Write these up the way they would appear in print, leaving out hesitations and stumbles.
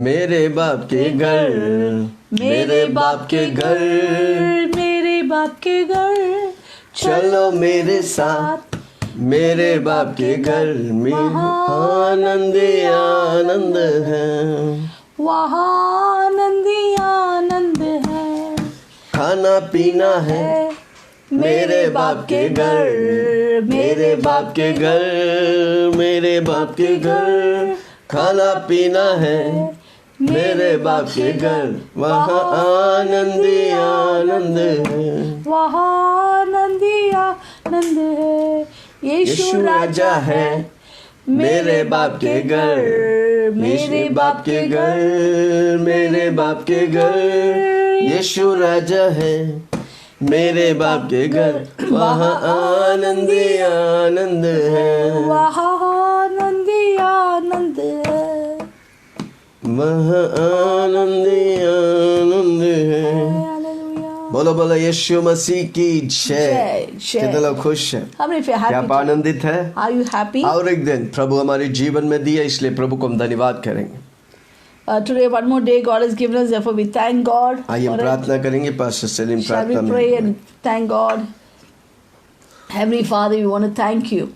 मेरे बाप के घर, मेरे बाप के घर, मेरे बाप के घर, चलो मेरे साथ मेरे बाप के घर में आनंद ही आनंद है, वहाँ आनंद ही आनंद है। खाना पीना है मेरे बाप के घर, मेरे बाप के घर, मेरे बाप के घर, खाना पीना है मेरे बाप के घर, वहाँ आनंद ही आनंद है, वहाँ आनंद ही आनंद है। यीशु राजा है मेरे बाप के घर, मेरे बाप के घर, मेरे बाप के घर, यीशु राजा है मेरे बाप के घर, वहाँ आनंद ही आनंद है, वहाँ आनंद ही आनंद है। वहाँ आनंद ही आनंद है। हालेलुया। बोलो बोलो यीशु मसीह की जय। जय, जय। कितने लोग खुश हैं? How many of you are क्या happy? आप आनंदित है? Are you happy? और एक दिन प्रभु हमारे जीवन में दिया, इसलिए प्रभु को हम धन्यवाद करेंगे। Today one more day God has given us, therefore we thank God. आइए हम for it. प्रार्थना करेंगे। पास्टर सलीम Shall we प्रार्थना pray में। and thank God? Heavenly Father, we want to thank you.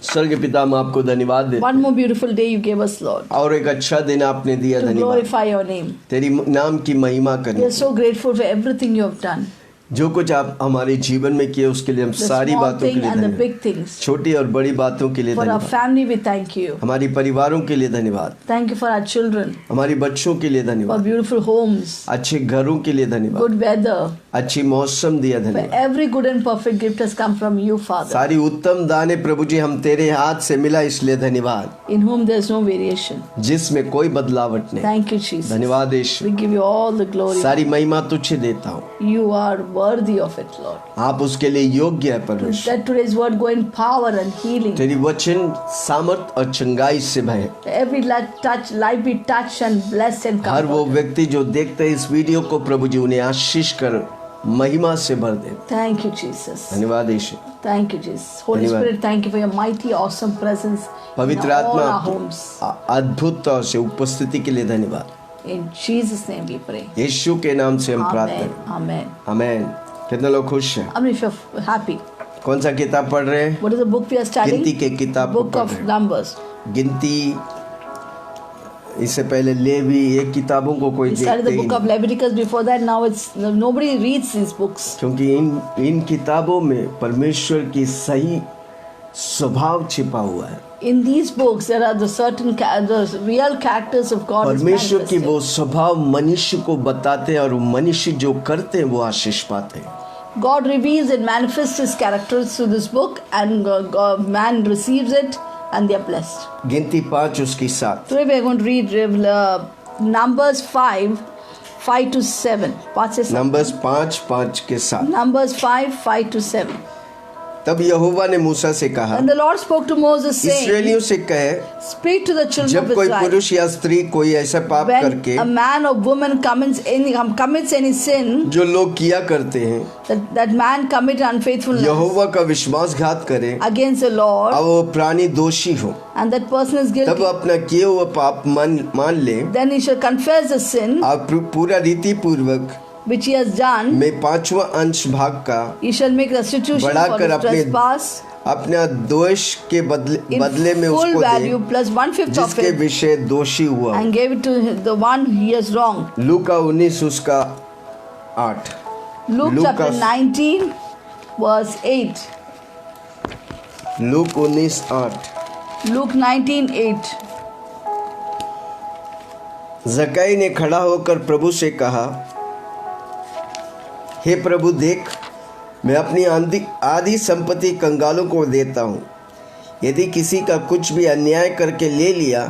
स्वर्गीय पिता हम आपको धन्यवाद देते One more beautiful day you gave us, Lord, हैं। और एक अच्छा दिन आपने दिया, to धन्यवाद। glorify your name. तेरी नाम की महिमा We करें। are so grateful for everything you have done. जो कुछ आप हमारे जीवन में किए उसके लिए हम The सारी small बातों के thing लिए and the धन्यवाद। big things. छोटी और बड़ी बातों के लिए For our धन्यवाद। family, we thank you. हमारी परिवारों के लिए धन्यवाद। Thank you for our children, हमारी बच्चों के लिए for धन्यवाद। beautiful homes, अच्छे घरों के लिए धन्यवाद। good weather. अच्छी मौसम दिया For धन्यवाद। every good and perfect gift has come from you, Father, सारी उत्तम दाने प्रभु जी हम तेरे हाथ से मिला, इसलिए धन्यवाद। in whom there is no variation. जिसमें कोई बदलावट नहीं। Thank you, Jesus. धन्यवाद यीशु। We give you all the glory. सारी महिमा तुझे देता हूँ। You are worthy of it, Lord. आप उसके लिए योग्य है परमेश्वर। Let today's word go in power and healing. तेरी वचन सामर्थ और चंगाई से भरे। Every life be touched and blessed and हर वो comforted. व्यक्ति जो देखते हैं इस वीडियो को प्रभु जी उन्हें आशीष कर महिमा से भर दे। Thank you, Jesus. धन्यवाद यीशु। Thank you, Jesus. Holy धन्यवाद। Spirit, thank you for your mighty, awesome presence in पवित्र all आत्मा our homes. अद्भुत तौर से उपस्थिति के लिए धन्यवाद। In Jesus' name we pray. यीशु के नाम से हम प्रार्थना Amen. करते Amen. हैं। आमीन। कितने लोग खुश हैं? How many of you are happy? कौन सा किताब पढ़ रहे हैं? What is the book we are studying? गिनती के किताब को Book पढ़ of रहे हैं। Numbers. गिनती, इससे पहले लेवी, ये किताबों को कोई We studied देखते the ही book of नहीं, Leviticus before that. Now nobody reads these books. क्योंकि इन किताबों में परमेश्वर की सही स्वभाव छिपा हुआ है। In these books, there are the real characters of God. is परमेश्वर की manifested. वो स्वभाव मनुष्य को बताते हैं और वो मनुष्य जो करते हैं वो आशीष पाते हैं। God reveals and manifests His characters through this book, and man receives it, and they are blessed. गिनती 5 उसकी 7। Today we are going to read Numbers 5 to 7. 5 से 7. नंबर्स 5 के 7। Numbers 5 to 7. तब यहोवा ने मूसा से कहा, And the Lord spoke to Moses, saying, इस्राएलियों से कहे, Speak to the children जब of कोई Israel. पुरुष या स्त्री कोई ऐसा पाप When करके a man or woman commits any sin, जो लोग किया करते हैं, that man commit unfaithfulness यहोवा का विश्वासघात करे against the Lord, और वो प्राणी दोषी हो, and that person is तब guilty, अपना किए हुआ पाप मान ले then he shall confess the sin और पूरा रीति पूर्वक which he has done. में 5वां अंश भाग का He shall make restitution for बढ़ाकर his अपने trespass अपना दोष के in बदले में full उसको value दे plus 1/5 of जिसके it, विषय दोषी हुआ। and gave it to the one he has wronged. लूका 19 उसका 8। Luke Luke chapter of- 19 verse 8. Look 19:8। Luke 19:8. जक्कई ने खड़ा होकर प्रभु से कहा, हे प्रभु देख, मैं अपनी आधी संपत्ति कंगालों को देता हूँ। यदि किसी का कुछ भी अन्याय करके ले लिया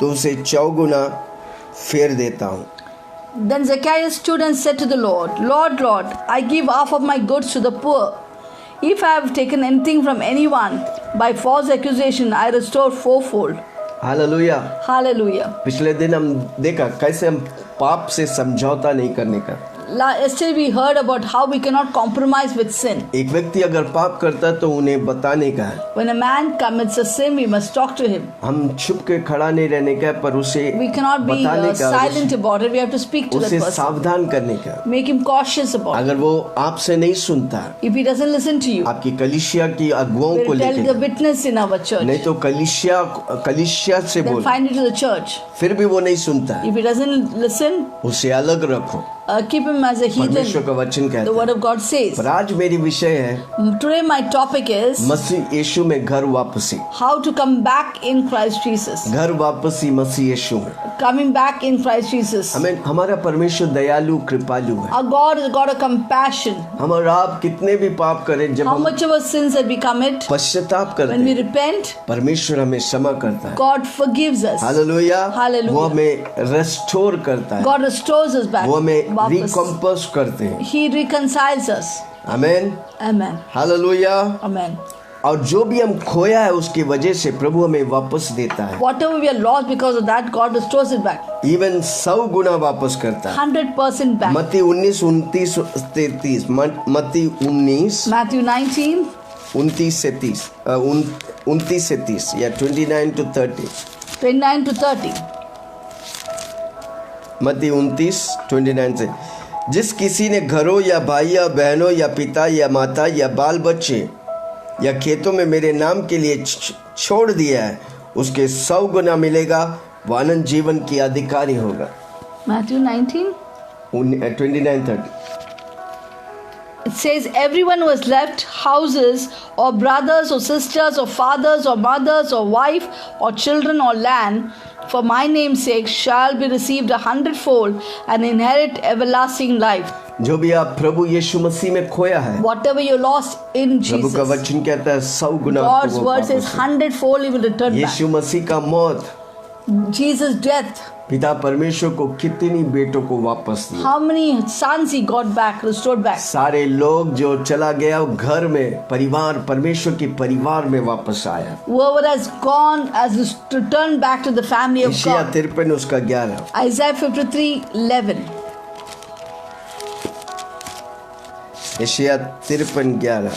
तो उसे 4 गुना फेर देता हूँ। Then Zacchaeus stood and said to the Lord, Lord, Lord, I give half of my goods to the poor. If I have taken anything from anyone by false accusation, I restore fourfold. Hallelujah. Hallelujah. पिछले दिन हम देखा कैसे हम पाप से समझौता नहीं करने का। Yesterday we heard about how we cannot compromise with sin. एक व्यक्ति अगर पाप करता है तो उन्हें बताने का है, When a man commits a sin, we must talk to him. हम छुप के खड़ा नहीं रहने का है, पर उसे We cannot be बताने का, silent about it. We have to speak to that उसे person. सावधान करने का। Make him cautious about it. अगर वो आपसे नहीं सुनता, If he doesn't listen to you, आपकी कलीसिया की अगुवाओं को we'll tell the लेके, witness in our church. नहीं तो कलीसिया से Then बोल, find it to the church. फिर भी वो नहीं सुनता है, If he doesn't listen, उसे अलग रखो। keep him as a परमेश्वर heathen. का वचन The कहता word है। of God says. पर आज मेरी विषय है Today my topic is मसीह यीशु में घर वापसी। how to come back in Christ Jesus. घर वापसी मसीह यीशु में। Coming back in Christ Jesus. हमें हमारा परमेश्वर दयालु कृपालु है। Our God is a God of compassion. हम और आप कितने भी पाप करें, जब How हम much of our sins that we commit, पश्चाताप करते when we हैं, repent, परमेश्वर हमें क्षमा करता है। God forgives us. Hallelujah. Hallelujah. वो हमें रेस्टोर करता है, God restores us back. वो हमें वापस. रिकम्पोज करते हैं। He reconciles us. आमीन। Amen. हालेलुया। Amen. और जो भी हम खोया है उसकी वजह से प्रभु हमें वापस देता है। Whatever we are lost because of that, God restores it back. Even 100 गुना वापस करता है। 100% back. मत्ती 19 29 33 मत्ती 19 Matthew 19, 29 से 30 29 से 30 या 29 to 30 29 to 30. मत्ती 29 29 से, जिस किसी ने घरों या भाई या बहनों या पिता या माता या बाल बच्चे या खेतों में मेरे नाम के लिए छोड़ दिया है, उसके 100 गुना मिलेगा, वो अनंत जीवन की अधिकारी होगा। Matthew 19. 29 30 It says, everyone who has left houses or brothers or sisters or fathers or mothers or wife or children or land for my name's sake shall be received 100-fold and inherit everlasting life. जो भी आप प्रभु यीशु मसीह में खोया है, Whatever you lost in प्रभु का Jesus, वचन कहता है 100 गुना God's आपको word says वापस। 100-fold he will return back. यीशु मसीह का मौत, Jesus' death, पिता परमेश्वर को कितनी बेटों को वापस दिया। how many sons he got back, restored back. सारे लोग जो चला गया वो घर में परिवार परमेश्वर के परिवार में वापस आया। Whoever has gone has returned back to the family of यशायाह God. 53 उसका 11 Isaiah 53:11. यशायाह 53 11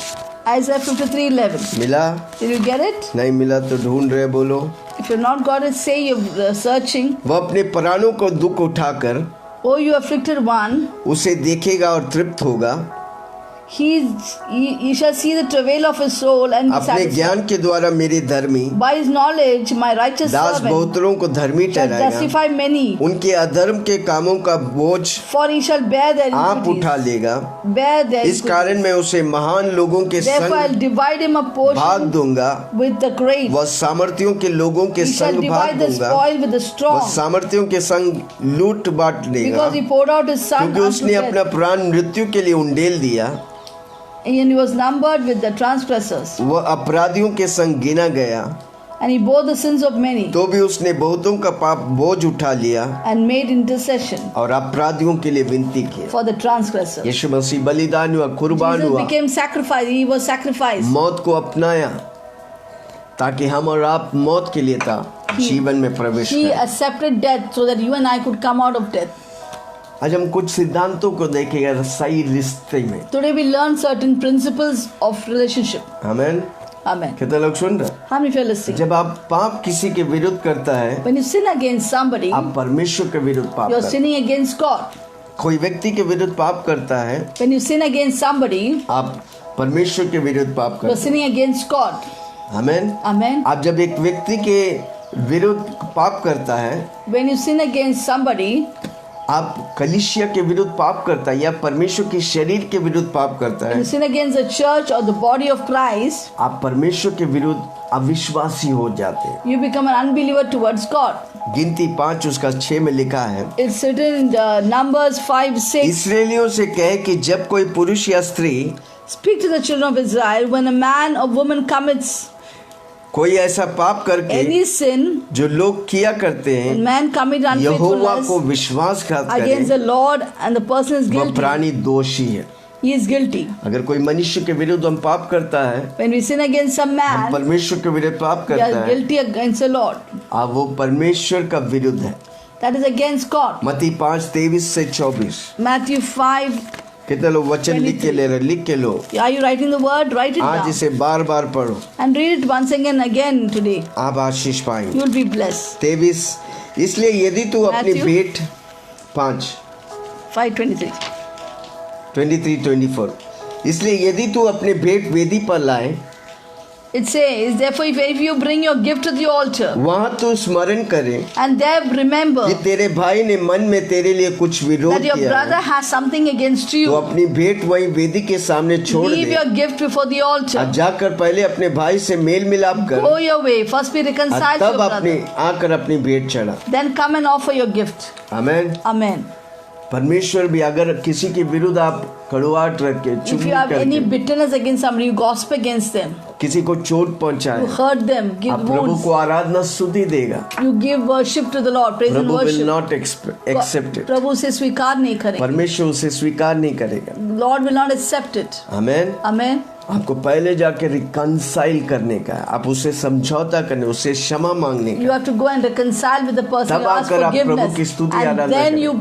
Isaiah 53:11. मिला? Did you get it? नहीं मिला तो ढूंढ रहे बोलो। If you've not got it, say you're searching. वो अपने प्राणों को दुख उठाकर Oh, you afflicted one, उसे देखेगा और तृप्त होगा, he shall see the travail of his soul and be अपने satisfied. ज्ञान के द्वारा मेरे धर्मी By his knowledge, my righteous Das servant बहुतरों को धर्मी shall ठहराएगा, justify many, उनके अधर्म के कामों का बोझ for he shall bear their आप उठा iniquities. लेगा। Bear their इस कारण iniquities. मैं उसे महान लोगों के Therefore, I'll संग divide him a भाग portion दूंगा, with the great. वह सामर्थियों के लोगों के He shall संग भाग divide the दूंगा, spoil with the वह strong, सामर्थियों के संग लूट बांट लेगा, because he poured out his son क्योंकि unto उसने अपना death, प्राण मृत्यु के लिए उंडेल दिया। and he was numbered with the transgressors, वह अपराधियों के संग गिना गया, and he bore the sins of many, तो भी उसने बहुतों का पाप बोझ उठा लिया and made intercession और अपराधियों के लिए विनती की। for the transgressors. यीशु मसीह बलिदान हुआ, कुर्बान Jesus हुआ, became sacrifice. He was sacrificed. मौत को अपनाया ताकि हम और आप मौत के लिए था जीवन में प्रवेश He करें। accepted death so that you and I could come out of death. आज हम कुछ सिद्धांतों को देखेंगे सही रिश्ते में। Today we learn certain principles of relationship. आमीन। Amen. कितने लोग सुन रहे? How many of you are listening? जब आप पाप किसी के विरुद्ध करता है, When you sin against somebody, आप परमेश्वर के विरुद्ध पाप you're करते हैं। sinning against God. कोई व्यक्ति के विरुद्ध पाप करता है, When you sin against somebody, आप परमेश्वर के विरुद्ध पाप you're करते sinning against God. हैं। आमीन। Amen. आप जब एक व्यक्ति के विरुद्ध पाप करता है, When you sin against somebody, आप कलीसिया के विरुद्ध पाप करता है या परमेश्वर के शरीर के विरुद्ध पाप करता when है, you sin against the church or the body of Christ, आप परमेश्वर के विरुद्ध अविश्वासी हो जाते हैं। you become an unbeliever towards God. गिनती 5 उसका 6 में लिखा है, It's written in Numbers 5:6. इस्राएलियों से कहे कि जब कोई पुरुष या स्त्री Speak to the children of Israel when a man or woman commits कोई ऐसा पाप करके any sin, जो लोग किया करते when हैं, man commit यहोवा unfaithfulness को विश्वासघात against करे, the Lord and the person is वह guilty, प्राणी दोषी है। he is guilty. अगर कोई मनुष्य के विरुद्ध हम पाप करता है, When we sin against some हम man, परमेश्वर के विरुद्ध पाप we करता are है, guilty against the Lord. अब वो परमेश्वर का विरुद्ध है। that is against God. मत्ती 5:23 से 24। Matthew 5. कितने लोग वचन लिख के ले रहे? लिख के लो। Are you writing the word? Write it आज down. इसे बार बार पढ़ो, And read it once again today. आप आशीष पाएंगे। You will be blessed. 23। इसलिए यदि तू अपनी Matthew भेंट 5 5:23. 23-24, इसलिए यदि तू अपने भेंट वेदी पर लाए, It says, therefore, if you bring your gift to the altar, वहां तू स्मरण करे and there remember कि तेरे भाई ने मन में तेरे लिए कुछ विरोध that your किया brother है, has something against तो you, अपनी भेंट वहीं वेदी के सामने छोड़ leave they your gift before the और altar. जाकर पहले अपने भाई से मेल मिलाप कर Go your way. First be और reconciled to तब your अपनी brother. आकर अपनी भेंट चढ़ा। Then come and offer your gift. Amen. Amen. परमेश्वर भी अगर किसी के विरुद्ध आप कड़वाहट रख के, If चुगली you have any करके, bitterness against somebody, you gossip against them, किसी को चोट you पहुंचाए, hurt them, give आप प्रभु wounds, को आराधना स्तुति देगा, you give worship to the Lord, praise and Prabhu will worship. not accept it। प्रभु उसे स्वीकार नहीं करेंगे. परमेश्वर उसे स्वीकार नहीं करेगा। Lord will not accept it. Amen. Amen. आपको पहले जाके रिकंसाइल करने का है, आप उसे समझौता करने, उसे क्षमा मांगने You का, have to go and reconcile with the person. तब You ask आकर आप प्रभु forgiveness, की स्तुति and आराधना then करें। you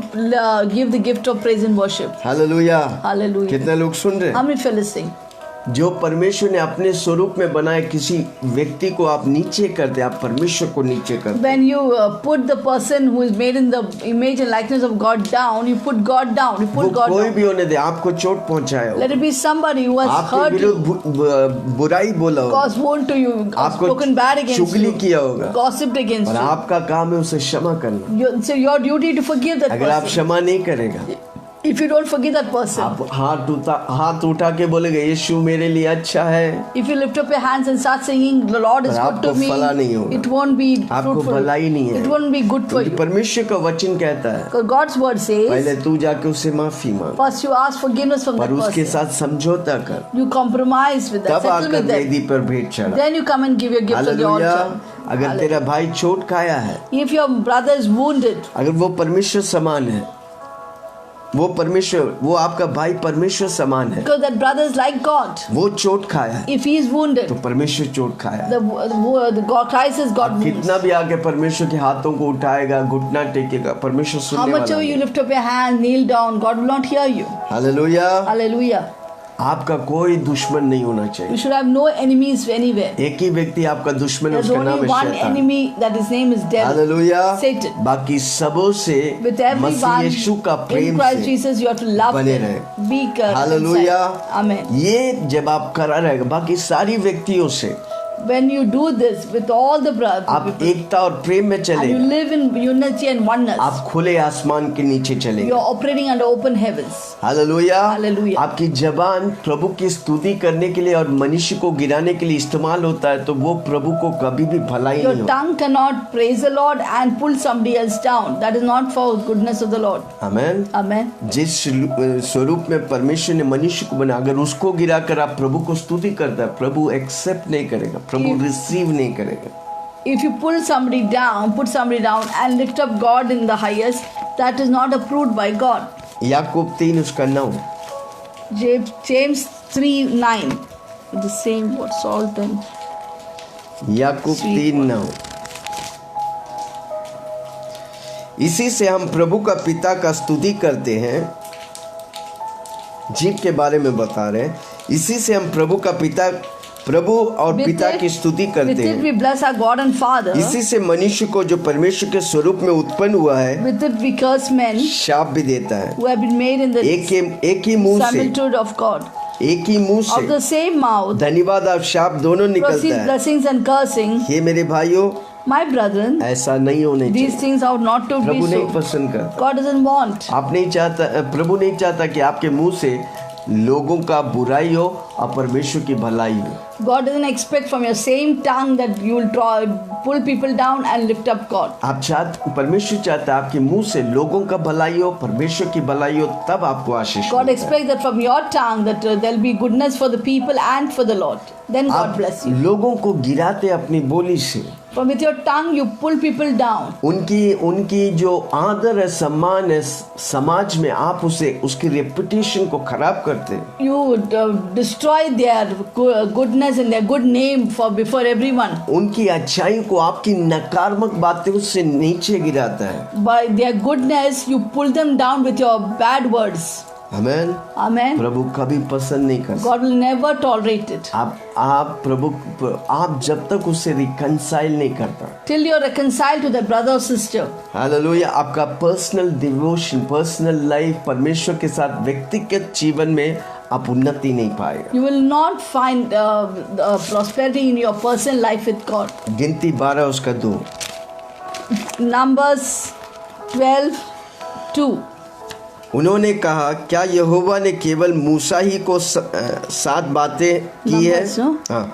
give the gift of praise and worship. Hallelujah. Hallelujah. कितने लोग सुन रहे How हैं? many feel listening? जो परमेश्वर ने अपने स्वरूप में बनाए किसी व्यक्ति को आप नीचे करते, आप परमेश्वर को नीचे करते। When you put the person who is made in the image and likeness of God down, you put God down. You वो put God कोई down. भी होने दे, आपको चोट पहुंचाया हो, Let it be somebody who has आपके hurt विरुद्ध you, बुराई बोला हो, caused wound to you, आपको spoken bad against चुगली you, किया होगा, gossiped against और you. आपका काम है उसे क्षमा करना। So your duty to forgive that अगर आप person. क्षमा नहीं करेगा, If you don't forgive that person, आप हाथ उठा के बोलेगे यीशु मेरे लिए अच्छा है, if you lift up your hands and start singing, the Lord is पर good to आपको me, फला नहीं होगा, it won't be आपको fruitful. भलाई नहीं है, It won't be good for क्योंकि you. परमेश्वर का वचन कहता है Because God's word says, पहले तू जाके उससे माफी मांग first you ask forgiveness from और that उसके person. साथ समझौता कर, You compromise with that, तब settle आकर with them. वेदी पर भेंट चढ़ा। Then you come and give your gift to the hallelujah. altar. अगर तेरा भाई चोट खाया है, If your brother is wounded, अगर वो परमेश्वर समान है, वो परमेश्वर, वो आपका भाई परमेश्वर समान है, because that brother is like God. वो चोट खाया है If he is wounded, तो परमेश्वर चोट खाया है। the God, Christ is God wounds. कितना भी आके परमेश्वर के हाथों को उठाएगा, घुटना टेकेगा, परमेश्वर How सुनने much वाला ever you नहीं। lift up your hand, kneel down, God will not hear you. Hallelujah. Hallelujah. आपका कोई दुश्मन नहीं होना चाहिए। You should have no enemies anywhere. एक ही व्यक्ति आपका दुश्मन है, There's उसका नाम only है one शैतान। enemy, that his name is devil. Hallelujah. Satan. बाकी सबों से With मसीह everyone यीशु का in प्रेम Christ से Jesus, you have to love बने them. रहे। Be hallelujah. reconciled. Amen. ये जब आप करा रहेगा, बाकी सारी व्यक्तियों से When you do this with all the brothers, आप एकता और प्रेम में and चले, you live in unity and oneness, आप खुले आसमान के नीचे चलेंगे। you are operating under open heavens. Hallelujah. Hallelujah. आपकी जबान प्रभु की स्तुति करने के लिए और मनुष्य को गिराने के लिए इस्तेमाल होता है, तो वो प्रभु को कभी भी भलाई Your नहीं होता। tongue cannot praise the Lord and pull somebody else down. That is not for goodness of the Lord. Amen. Amen. जिस स्वरूप में परमेश्वर ने मनुष्य को बना, अगर उसको गिराकर आप प्रभु को स्तुति करता है, प्रभु एक्सेप्ट नहीं करेगा, प्रभु रिसीव नहीं करेगा। If you pull somebody down, put somebody down and lift up God in the highest, that is not approved by God. याकूब 3 उसका 9। James 3:9. The same word, salt and Yakub Sweet 3:9। इसी से हम प्रभु का पिता का स्तुति करते हैं, जीव के बारे में बता रहे हैं। इसी से हम प्रभु और पिता की स्तुति करते with it हैं। we bless our God and Father. इसी से मनुष्य को जो परमेश्वर के स्वरूप में उत्पन्न हुआ है, With it we curse men शाप भी देता है। who have been made in the एक ही मुंह से, similitude of God. एक ही मुंह Of the से same mouth धन्यवाद और शाप दोनों निकलता proceed है। blessings and cursing. ये मेरे भाइयों, My brethren, ऐसा नहीं होने these चाहिए। things are not to be प्रभु नहीं so. पसंद करता। God doesn't want. आप नहीं चाहता, प्रभु नहीं चाहता कि आपके मुंह से लोगों का बुराई हो और परमेश्वर की भलाई हो। God doesn't expect from your same tongue that you will pull people down and lift up God. परमेश्वर चाहता है आपके मुंह से लोगों का भलाई हो, परमेश्वर की भलाई हो, तब आपको आशीष God मिलता है। expects that from your tongue that there'll be goodness for the people and for the Lord. Then God आप bless you. लोगों को गिराते अपनी बोली से, From with your tongue you pull people down. उनकी जो आदर है, सम्मान है समाज में, आप उसकी रेपुटेशन को खराब करते हैं। You destroy their goodness and their good name before everyone. उनकी अच्छाई को आपकी नकारात्मक बातें उससे नीचे गिराता है। By their goodness you pull them down with your bad words. Amen. Amen. प्रभु कभी पसंद नहीं करता। God will never tolerate it. आप जब तक उससे रिकंसाइल नहीं करता, Till you're reconciled to that brother or sister. Hallelujah, आपका पर्सनल डिवोशन, पर्सनल लाइफ परमेश्वर के साथ व्यक्तिगत जीवन में आप उन्नति नहीं पाएगा। You will not find prosperity in your personal life with God. गिनती 12 उसका 2। Numbers 12:2. उन्होंने कहा, क्या यहोवा ने केवल मूसा ही को 7 बातें की है? Numbers, no? हाँ,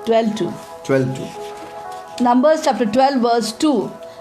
12:2. 12:2। Numbers chapter 12 verse 2.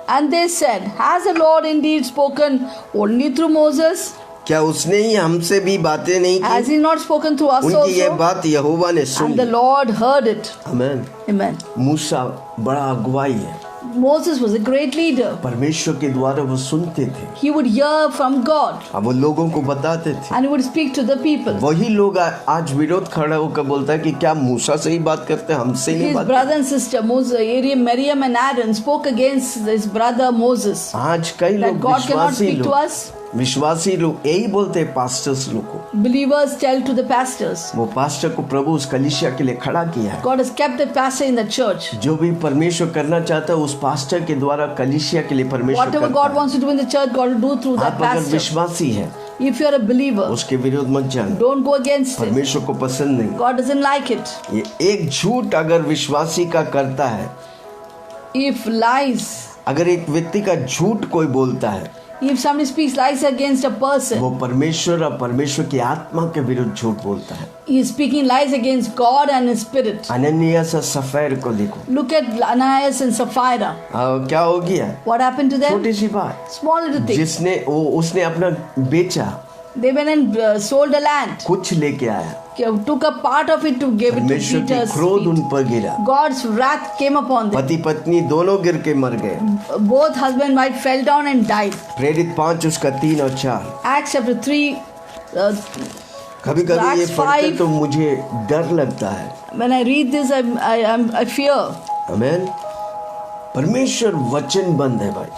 And they said, Has the Lord indeed spoken only through Moses? क्या उसने ही हमसे भी बातें नहीं Has की? he not spoken through us उनकी ये also? बात यहोवा ने And सुनी। the Lord heard it. Amen. Amen. मूसा बड़ा अगुवाई है, Moses was a great leader. परमेश्वर के द्वारा वो सुनते थे, He would hear from God अब वो लोगों को बताते थे। and he would speak to the people. वही लोग आज विरोध खड़ा होकर बोलता है कि क्या मूसा से ही बात करते हैं, हमसे नहीं His बात brother and sister Moses, Miriam and Aaron spoke against his brother Moses. करते। आज कई That लोग God cannot speak to us. विश्वासी लोग यही बोलते हैं पास्टर्स लोग को। Believers tell to the pastors. वो पास्टर को प्रभु उस कलीसिया के लिए खड़ा किया है। God has kept the pastor in the church. जो भी परमेश्वर करना चाहता है उस पास्टर के द्वारा कलीसिया के लिए परमेश्वर Whatever करता God है। wants to do in the church, God will do through that आप अगर pastor. विश्वासी है, If you are a believer, उसके विरोध मत जाना, don't go against it. परमेश्वर को पसंद नहीं। God doesn't like it. ये एक झूठ अगर विश्वासी का करता है, If lies, अगर एक व्यक्ति का झूठ कोई बोलता है, if somebody speaks lies against a person, वो परमेश्वर और परमेश्वर की आत्मा के विरुद्ध झूठ बोलता है। he is speaking lies against God and his spirit. अननियास और सफेर को देखो, Look at Ananias and Sapphira. क्या हो गया? What happened to them? छोटी सी बात, Small little thing. उसने अपना बेचा, They went and sold a land. कुछ लेके आया, Took a part of it to give it to परमेश्वर की Peter's क्रोध feet. उन पर गिरा, God's wrath came upon them. पति पत्नी दोनों गिर के मर गए। Both husband and wife fell down and died. प्रेरित 5 उसका 3 और 4। Acts chapter 3. कभी कभी ये Acts पढ़ते 5. तो मुझे डर लगता है। When I read this, I fear. आमेन। परमेश्वर वचन बंद है भाई।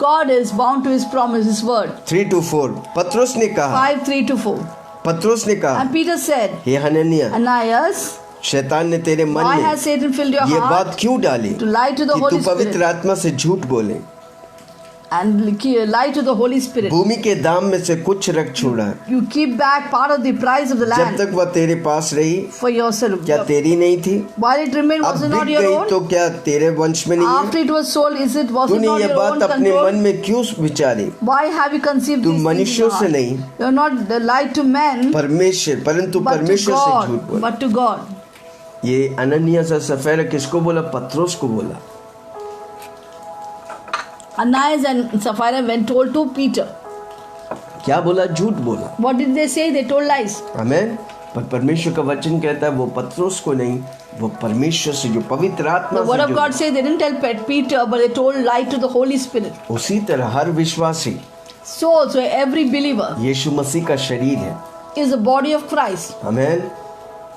God is bound to his promise, his word. 3-4 पत्रोस ने कहा, 5:3-4. पत्रोस ने कहा, And Peter said, हे हनन्याह, Ananias, शैतान ने तेरे मन why में has Satan filled your ये heart बात क्यों डाली to lie to the कि Holy तू पवित्र Spirit आत्मा से झूठ बोले, and lie to the Holy Spirit? भूमि के दाम में से कुछ रख छोड़ा, You keep back part of the price of the जब land तक वह तेरे पास रही for yourself. क्या तेरी नहीं थी? While it remained, अब was it बिक not your गई own? तो क्या तेरे वंश में नहीं है? After it was sold, was it तूने not ये your own बात अपने मन control? में क्यों विचारी? Why have you conceived तू these things in मनुष्यों your से heart? नहीं, You are not lied to men, परमेश्वर, परंतु but to परमेश्वर से झूठ God. बोला। But to God. ये अननियास और सफेरा किसको बोला? पत्रोस को बोला। Ananias and Sapphira went told to Peter. क्या बोला? झूठ बोला। What did they say? They told lies. आमेन। पर परमेश्वर का वचन कहता है वो पत्रोस को नहीं, वो परमेश्वर से जो पवित्र आत्मा The word से of God says they didn't tell Peter, but they told lie to the Holy Spirit. उसी तरह हर विश्वासी So also every believer यीशु मसीह का शरीर है। is the body of Christ. आमेन।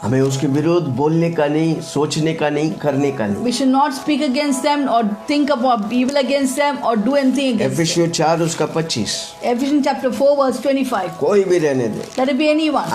हमें उसके विरोध बोलने का नहीं, सोचने का नहीं, करने का नहीं। We should not speak against them or think about evil against them or do anything against them. एफिसियों 4 उसका 25। Ephesians chapter 4 verse 25. कोई भी रहने दे, Let it be anyone.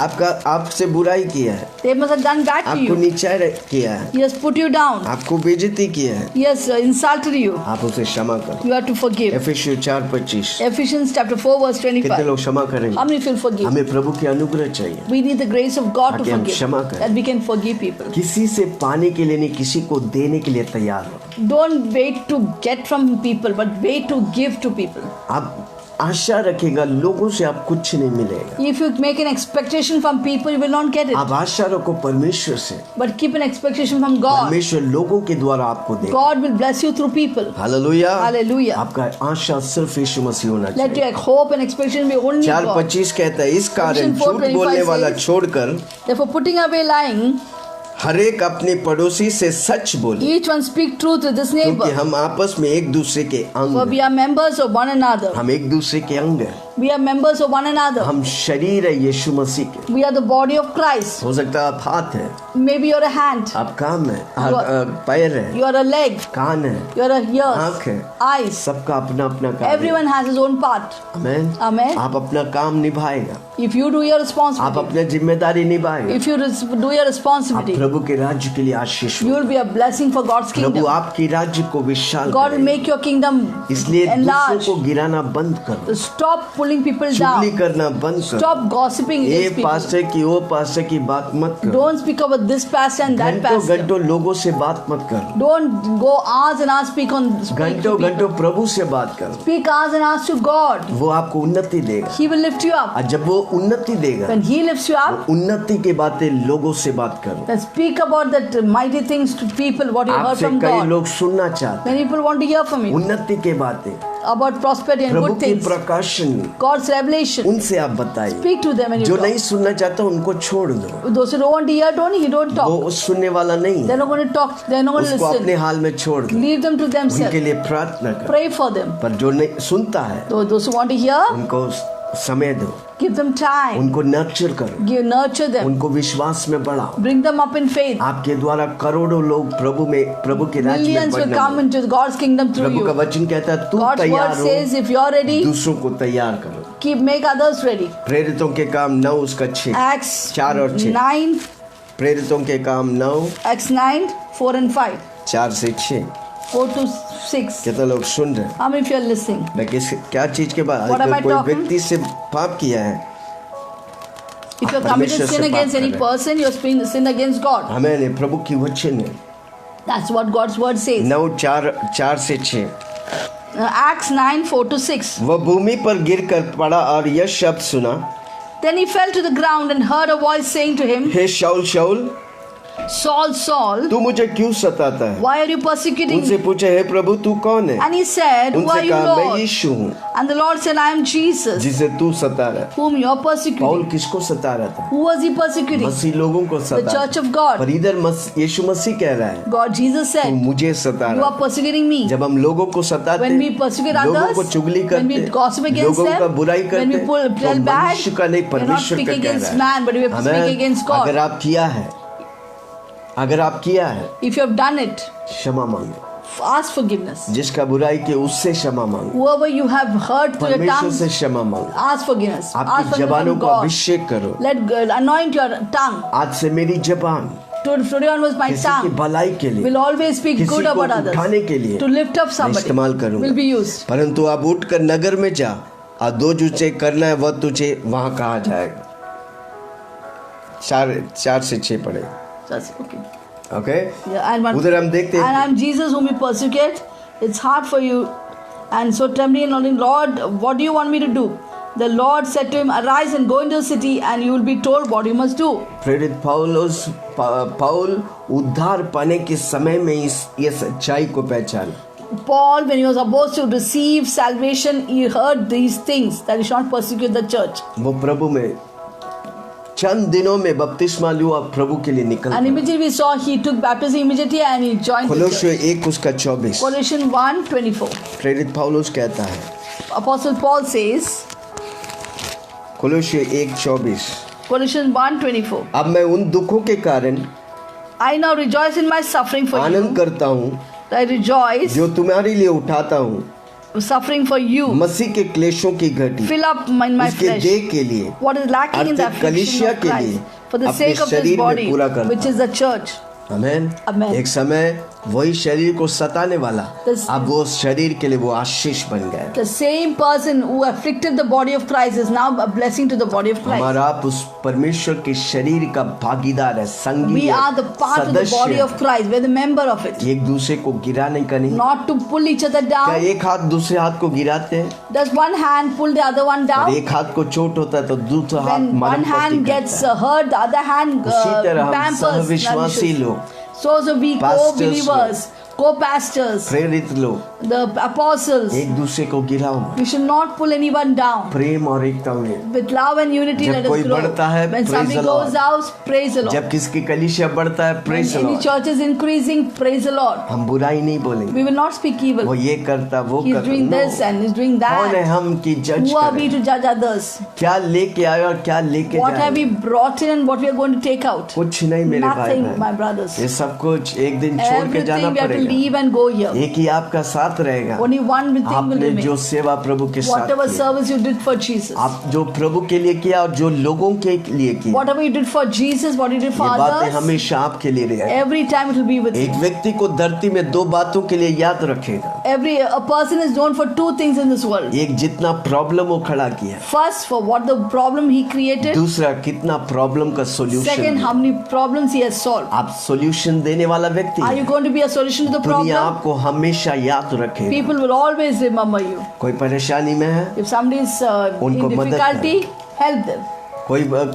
आपसे बुराई किया है, They must have done bad to आपको you. नीचा किया है, He has put you down. आपको बेइज्जती किया है, He has insulted you. आप उसे क्षमा करो। You have to forgive. एफिसियों 4:25। Ephesians chapter 4 verse कितने 25. लोग क्षमा करेंगे? How many will forgive? हमें प्रभु की अनुग्रह चाहिए We need the grace of God to ताकि हम forgive. क्षमा करें। That we can forgive people. किसी से पाने के लिए नहीं, किसी को देने के लिए तैयार हो। Don't wait to get from people, but wait to give to people. आप आशा रखेगा लोगों से आप कुछ नहीं मिलेगा। If you make an expectation from people, you will not get it. आप आशा रखो परमेश्वर से, But keep an expectation from God. परमेश्वर लोगों के द्वारा आपको देगा। God will bless you through people. Hallelujah. Hallelujah. आपका आशा सिर्फ यीशु मसीह होना Let चाहिए। your hope and expectation be only God. 4:25 कहता है, इस कारण Ephesians झूठ 4:25 बोलने वाला says, छोड़कर Therefore, putting away lying, हर एक अपने पड़ोसी से सच बोले, Each one speak truth with his क्योंकि neighbor. हम आपस में एक दूसरे के अंग For we हैं। are members of one another. हम एक दूसरे के अंग हैं। We are members of one another. हम शरीर है यीशु मसीह के। We are the body of Christ. हो सकता है आप हाथ है, Maybe you're a hand. आप काम है, You पैर है, You're a leg. कान है, You're a आँख ears. है, Eyes. सबका अपना अपना काम है। Everyone has his own part. Amen. Amen. आप अपना काम निभाएगा, If you do your आप responsibility, अपना जिम्मेदारी निभाएगा, if you do your आप responsibility, प्रभु के राज्य के लिए आशीष you हो। will be a blessing for God's Prabhu kingdom. आपकी राज्य को विशाल God will करेगा। make your kingdom इसलिए दूसरों enlarged. को गिराना बंद करो, Stop pulling people चुगली down. करना बंद करो। Stop gossiping ये against people. पास्टर की वो पास्टर की बात मत करो। Don't speak about this pastor and that घंटों pastor. घंटों लोगों से बात मत करो। Don't go hours and hours speak on speak to घंटों people. घंटों प्रभु से बात करो, Speak hours and hours to God. वो आपको उन्नति देगा। He will lift you up. और जब वो उन्नति देगा, When He lifts you up, उन्नति की बातें लोगों से बात करो। then speak about that mighty things to people, what you heard आपसे from कई God. लोग सुनना चाहते Many people want to hear from हैं you उन्नति के बातें, about prosperity and Prabhu good की things. प्रकाशन, God's revelation. उनसे आप बताइए। Speak to them and जो you नहीं talk. सुनना चाहता उनको छोड़ दो, Those who don't want to hear, don't talk. वो सुनने वाला नहीं They're है, not going to talk. They're not going to उसको अपने listen. हाल में छोड़ दो, Leave them to उनके themselves. लिए प्रार्थना करो। Pray for them. पर जो नहीं सुनता है Those who want to hear, उनको समय दो, give them time. उनको नर्चर करो, Nurture them. उनको विश्वास में बढ़ाओ। Bring them up in faith. आपके द्वारा करोड़ों लोग प्रभु के राज्य में Millions will बढ़ने come वाले। into God's kingdom through प्रभु का you. वचन कहता है तू God's तैयार word हो, says, if you're ready, दूसरों को तैयार करो। make others ready. प्रेरितों के काम 9 उसका 6, Acts 4 और 6। 9, प्रेरितों के काम 9 Acts 9, 4 and 5, 4 से 6। 4 to 6. कितना लोग सुन रहे हैं? How many of you are listening? मैं किस क्या चीज के बाद What am I कोई talking? व्यक्ति से पाप किया है, If you're परमेश्वर committed से sin पाप against कर any रहे हैं। person, you're sin against God. हमें नहीं, प्रभु की वचन है। That's what God's word says. 9 4 से 6। Acts 9, 4 to 6. वह भूमि पर गिर कर पड़ा और यह शब्द सुना, Then he fell to the ground and heard a voice saying to him, hey Saul Saul, Saul, Saul, तू मुझे क्यों सताता है? why are you persecuting उनसे me? पूछे, हे प्रभु तू कौन है? And he said, Who are उनसे you, कहा, मैं Lord? यीशु हूँ And the Lord said, I am Jesus, जिसे तू सता रहा है। whom you are Paul persecuting. किसको सता रहा था? Who was he persecuting? मसीह लोगों को The सता church रहा of था। God. पर इधर यीशु मसीह कह रहा है God, Jesus तू said, मुझे सता You रहा are है। persecuting me. जब हम लोगों को सताते, When we persecute लोगों को others, चुगली when we करते, gossip against लोगों का them, बुराई when we करते, तो tell bad, मनुष्य का नहीं we're not परमेश्वर का speaking कह against रहा man, but we're है। speaking against God. अगर आप किया है, अगर आप किया है, If you have done it, क्षमा मांगो। ask forgiveness. जिसका बुराई के उससे क्षमा मांगो, Whoever you have hurt through your परमेश्वर tongue, से क्षमा मांगो। ask forgiveness. Ask आपकी forgiveness जबानों from को God. अभिषेक करो। Let God anoint your tongue. आज से मेरी जबान Today onwards, my किसी की tongue भलाई के लिए, will always speak किसी good को about others. उठाने के लिए To lift up मैं somebody इस्तेमाल करूंगा। will be used. परंतु आप उठकर नगर में जा और जो तुझे करना है वह तुझे वहां कहा जाएगा। 4 से 6 पढ़े। That's okay. Okay, Yeah, and उधर हम देखते and हैं I'm Jesus whom you persecute. It's hard for you. And so trembling and lording, Lord, what do you want me to do? The Lord said to him, Arise and go into the city, and you will be told what you must do. प्रेरित पौल उद्धार पाने के समय में ये सच्चाई को पहचान। Paul, when he was supposed to receive salvation, he heard these things that he should not persecute the church. वो प्रभु में चंद दिनों में बपतिस्मा लिया, प्रभु के लिए निकल And पड़ा। immediately we saw he took baptism immediately and he joined the कोलोस्से church. 1 उसका 24। Colossians 1:24. प्रेरित पौलुस कहता है, Apostle Paul says, कोलोस्से 1:24, Colossians 1:24. अब मैं उन दुखों के कारण I now rejoice in my suffering for Anand you. करता हूँ I rejoice, जो तुम्हारे लिए उठाता हूँ, suffering for you. मसीह के क्लेशों की घटी Fill up in my उसके flesh देह के लिए, what is lacking in the अर्थात affliction कलीसिया of के लिए Christ for the अपने sake of this शरीर में body, पूरा करता which is the church. Amen. Amen. एक समय वही शरीर को सताने वाला This- अब वो शरीर के लिए वो आशीष बन गया। The same person who afflicted the body of Christ is now a blessing to the body of Christ. हमारा आप उस परमेश्वर के शरीर का भागीदार है, संगी We है, are the part of the सदस्य body है। of Christ. We're the member of it. एक दूसरे को गिराने का नहीं। Not to pull each other क्या down. एक हाथ दूसरे हाथ को गिराते हैं? Does one hand pull the other one और down? एक हाथ को चोट होता है तो दूसरा हाथ When मरहम one पट्टी hand करता gets है। hurt, the other hand उसी तरह हम pampers, सहविश्वासी nourishes. लोग, So we Pastors co-believers co-pastors, प्रेरित लोग, the apostles. एक दूसरे को गिराओ मत। We should not pull anyone down. प्रेम और एकता में With love and unity, जब let us कोई grow. बढ़ता है, When praise somebody the Lord. goes out, praise the Lord. जब किसकी कलीसिया बढ़ता है, When praise the any Lord. church is increasing, praise the Lord. हम बुराई नहीं बोलेंगे, We will not speak evil. वो ये करता वो He's करता। doing this and he's doing कौन है that. हम कि जज Who are we करें? to judge others? क्या लेके आए और क्या लेके What have we जाए? brought in and what we are going to take out? कुछ नहीं मेरे भाई Nothing, my बहन। brothers. ये सब कुछ एक दिन छोड़ के जाना Everything we have to पड़ेगा। leave and go here. एक ही आपका साथ रहेगा। Only one thing will आपने remain. जो सेवा प्रभु के साथ Whatever की, service you did for Jesus, आप जो प्रभु के लिए किया और जो लोगों के लिए किया, whatever you did for Jesus, what you did for ये बातें others, हमेशा आपके लिए रहेगी। every time it will be with एक you. व्यक्ति को धरती में दो बातों के लिए याद रखेगा। A person is known for two things in this world. एक, जितना प्रॉब्लम वो खड़ा किया, First, for what the problem he created. दूसरा कितना प्रॉब्लम का Second, solution. how many problems he has solved. आप सॉल्यूशन देने वाला व्यक्ति Are हैं। you going to be a solution to the दुनिया problem? आपको हमेशा याद रखेगा। People will always remember you. कोई परेशानी में है, If somebody is उनको in मदद difficulty, help them.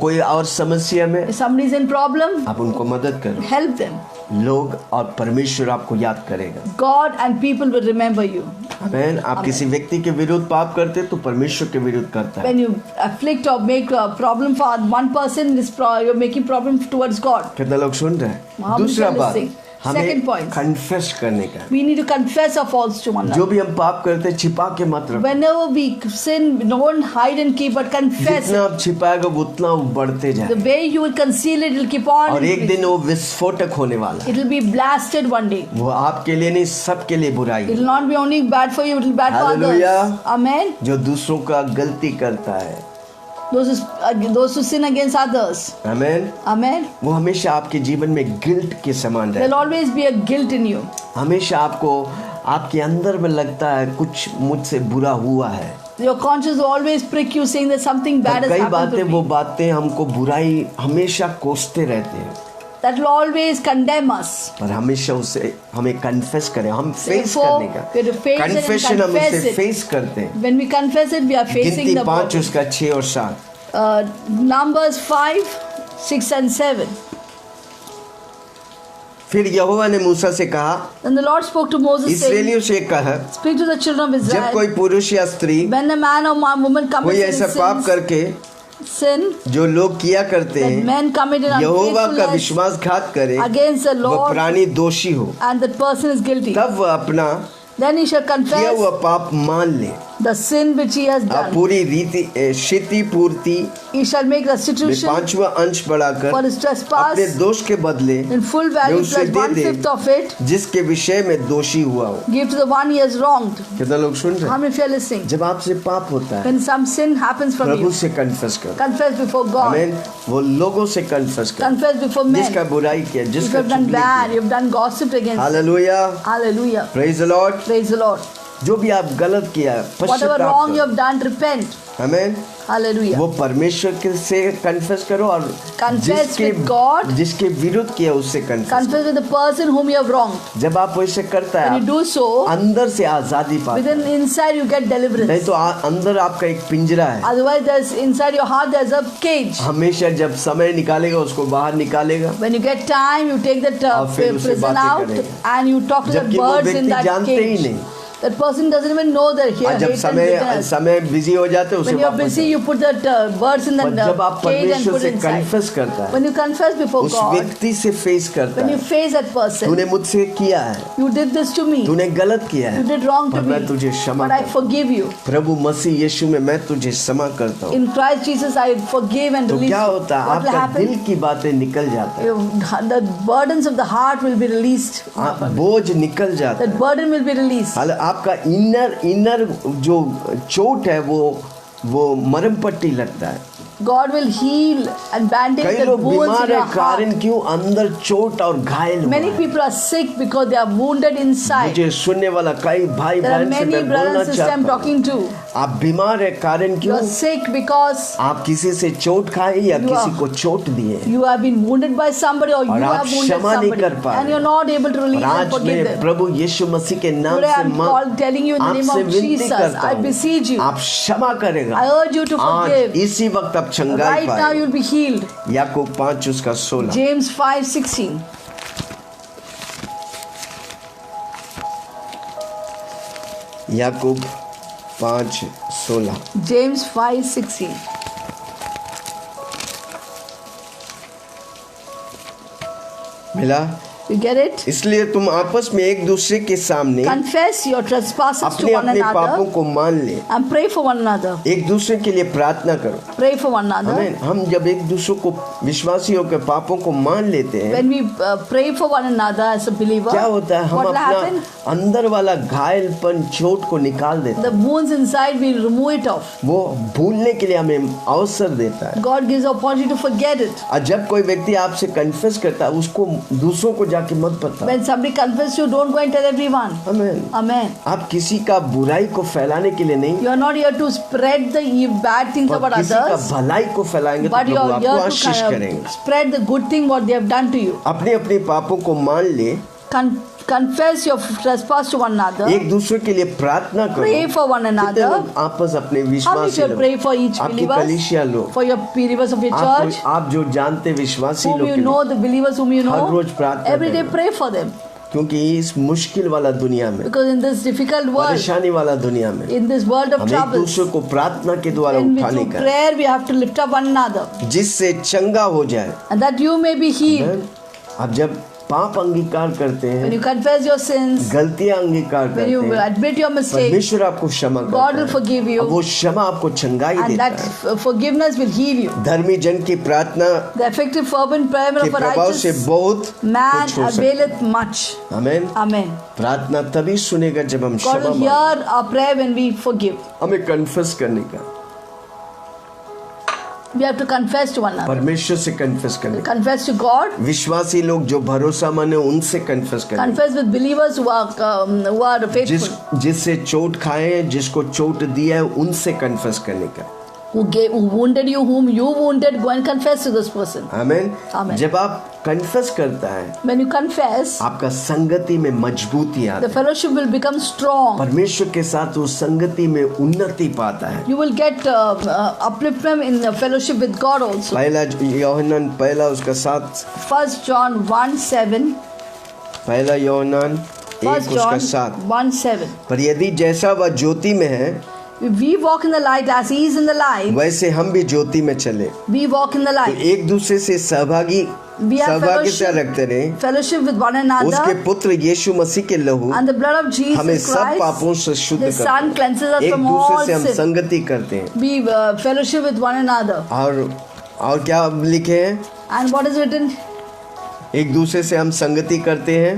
कोई और समस्या में, If somebody is in problem, आप उनको मदद करो। help them. लोग और परमेश्वर आपको याद करेगा। God and people will remember you. आमीन। आप किसी व्यक्ति के विरुद्ध पाप करते तो परमेश्वर के विरुद्ध करता है। When you afflict or make a problem for one person, you're making problem towards God. कितना लोग सुन रहे हैं? How many दूसरा are बात, listening? हमें Second point. कन्फेस करने का। We need to confess our faults to one जो another. भी हम पाप करते हैं, छिपा के मत रखो। Whenever we sin, don't hide and keep, but confess जितना it. आप छिपाएगा उतना वो बढ़ते The जाए way you will conceal it, it will keep on और एक दिन increasing. वो विस्फोटक होने वाला है। It will be blasted one day. वो आपके लिए नहीं, सबके लिए बुराई It है। will not be only bad for you, it will be bad for Hallelujah. others. Amen. जो दूसरों का गलती करता है, Those who sin against others. आमीन, Amen. वो हमेशा आपके जीवन में गिल्ट के समान There'll रहता always be a guilt in you. है। हमेशा आपको आपके अंदर में लगता है कुछ मुझसे बुरा हुआ है। Your conscience will always prick you, saying that something bad और has कई happened बातें, to वो me. बातें हमको बुराई हमेशा कोसते रहते हैं, That will always condemn us. पर हमेशा उसे हमें कन्फेस करें, हम फेस Therefore, करने का we have to face it and confession हम confess उसे it. फेस करते हैं। When we confess it, we are facing गिनती the 5 problem. उसका 6 और 7। Numbers 5, 6 and 7. फिर यहोवा ने मूसा से कहा, Then the Lord spoke to Moses, saying, इस्राएलियों से कह, Speak to the children of जब Israel. कोई पुरुष या स्त्री When a man or woman कोई commits ऐसा पाप sin, करके जो लोग किया करते that हैं, men committed यहोवा का unfaithfulness विश्वासघात करे, against the वह Lord, प्राणी दोषी हो, and that person is guilty, तब वह अपना then he shall किया confess हुआ पाप मान ले the sin which he has और done. पूरी रीति क्षति पूर्ति He shall make में restitution 5वां अंश बढ़ाकर for his अपने trespass दोष के बदले in full जो value उसे plus they they, 1/5 of it. जिसके विषय में दोषी हुआ हो। Give to the one he has wronged. कितना लोग सुन रहे How हैं? many of you are listening? जब आपसे पाप होता है, When some sin happens from Prabhu you, से कन्फेस करो। confess before God. आमीन। वो लोगों से कन्फेस करो, Confess before जिसका men. बुराई किया, If you जिसका have done चुगली bad, किया। you have done gossip against. Hallelujah, Hallelujah. Praise the Lord. Praise the Lord. जो भी आप गलत किया, Whatever पश्चाताप wrong you करो। have done, repent. आमीन। Hallelujah. वो परमेश्वर के से कन्फेस करो और Confess with God. जिसके विरुद्ध किया उससे confess. Confess with the person whom you have wronged. जब आप वैसे करता When you है, do so, अंदर से आजादी पाते within हैं। inside you get नहीं deliverance. तो अंदर आपका एक पिंजरा है। Otherwise, there's inside your heart there's a cage. हमेशा जब समय निकालेगा उसको बाहर निकालेगा, When you get time, you take that और फिर उससे prison बातें out करेगा। and you talk to the जबकि वो birds in व्यक्ति that जानते ही cage. नहीं। That person doesn't even know that here और जब Satan is within us. समय बिजी हो जाते हैं उसे When you're वापस busy, you put that birds in पर that जब आप cage and परमेश्वर put से it inside. कन्फेस करता है, When you confess before उस God, व्यक्ति से फेस करता when you है, face that person, तूने मुझसे किया है, you did this to me, तूने गलत किया you है, did wrong to पर me, मैं तुझे क्षमा but I करता हूँ। forgive you. प्रभु मसीह यीशु में मैं तुझे क्षमा करता हूँ। In Christ Jesus, I forgive and तो release क्या you. होता है? What will आपका दिल happen? की बातें निकल जाता है, The burdens of the heart will be released. बोझ निकल जाता That है। burden will be released. हाल आपका इनर जो चोट है वो मरम पट्टी लगता है। God will heal and bandage कई the लोग wounds बीमार in है, your heart. कारण क्यों? अंदर चोट और घायल हुआ Many है। people are sick because they are wounded inside. मुझे सुनने वाला कई भाई There are बहन से many मैं brothers बोलना and sisters I'm चाहता हूँ, talking to. आप बीमार है, कारण You क्यों? are sick because आप किसी से चोट खाए या You किसी are- को चोट दिए, you have been wounded by somebody or you और आप have wounded क्षमा नहीं somebody कर पा and रहे। you're not able to और release and आज forgive मैं them. प्रभु यीशु मसीह के नाम Today से I'm telling you in the name आपसे of विनती Jesus, करता I हूँ, beseech you. आप क्षमा करेगा। I urge you to आज forgive. इसी वक्त आप चंगाई Right now पाए। you'll be healed. याकूब 5 उसका 16। James 5:16. याकूब 5:16। James 5:16. मिला? You get it? इसलिए तुम आपस में एक दूसरे के सामने Confess your trespasses to अपने one अपने पापों another को मान ले, and pray for one another. एक दूसरे के लिए प्रार्थना करो। Pray for one another. आमीन। हम जब एक दूसरे को विश्वासियों के पापों को मान लेते हैं, When we pray for one another as a believer, क्या होता है? हम what will happen? अपना अंदर वाला घायलपन, चोट को निकाल देते हैं। The wounds inside, we remove it off. वो भूलने के लिए हमें अवसर देता है। God gives opportunity to forget it. और जब कोई व्यक्ति आपसे कन्फेस करता है, उसको दूसरों को जाके मत बताओ। When somebody confesses you, don't go and tell everyone. आमीन। Amen. आप किसी का बुराई को फैलाने के लिए नहीं, You are not here to spread the bad things पर about किसी का others, भलाई को फैलाएंगे तो but you प्रभु are आपको here आशीष to करेंगे। spread the good thing what they have done to you. अपने अपने पापों को मान ले, Confess your trespass to one another. एक दूसरे के लिए प्रार्थना करो। Pray for one कितने another. लोग आपस अपने How many विश्वासी you लोग, pray for each आपकी believers? कलीसिया लोग, For your believers of your church, आप जो जानते विश्वासी whom लोग you के know, लिए, the believers whom you her know, रोज प्रार्थना every day करो। pray for them. क्योंकि इस मुश्किल वाला दुनिया में, Because in this difficult world, परेशानी वाला दुनिया में, in this world of हम एक troubles, दूसरे को प्रार्थना के द्वारा when we उठाने through का, prayer we have to lift up one another, जिससे चंगा हो जाए। and that you may be healed. अब जब पाप अंगीकार करते When हैं, you confess your sins, गलतियां अंगीकार when करते you हैं, admit your mistakes, परमेश्वर आपको क्षमा God करता will है। forgive अब you, वो क्षमा आपको चंगाई and देता that है। forgiveness will heal you. धर्मी जन की प्रार्थना The effective fervent prayer के of a प्रभाव से righteous बहुत man कुछ हो सकता availeth much. है। आमीन। Amen. प्रार्थना तभी सुनेगा जब हम God क्षमा will मांगे। hear our prayer when we forgive. हमें कन्फेस करने का, We have to confess to one another. परमेश्वर से कन्फेस करने का। Confess to God. विश्वासी लोग जो भरोसामंद है उनसे कन्फेस करने का। Confess with believers who are faithful. जिससे चोट खाए, जिसको चोट दिया है, उनसे कन्फेस करने का। Who wounded you, whom you wounded, go and confess to this person. आमीन। Amen. जब आप कन्फेस करता है, When you confess, आपका संगति में मजबूती आता the है। fellowship will become strong. परमेश्वर के साथ वो संगति में उन्नति पाता है। You will get upliftment in the fellowship with God also. पहला यूहन्ना पहला उसका 7, 1 John 1:7. पहला यूहन्ना 1 1 उसका John 7। 1:7. पर यदि जैसा वह ज्योति में है, If we walk in the light as He is in the light, वैसे हम भी ज्योति में चले, we walk in the तो light. एक दूसरे से We have सहभागिता रखते रहे। fellowship with one उसके another, पुत्र यीशु मसीह के लहू and the blood of हमें Jesus सब पापों Christ, से शुद्ध His Son करता cleanses है। us एक from all दूसरे से हम sin. संगति करते हैं। We fellowship with one another. और क्या लिखे हैं? And what is written? एक दूसरे से हम संगति करते हैं,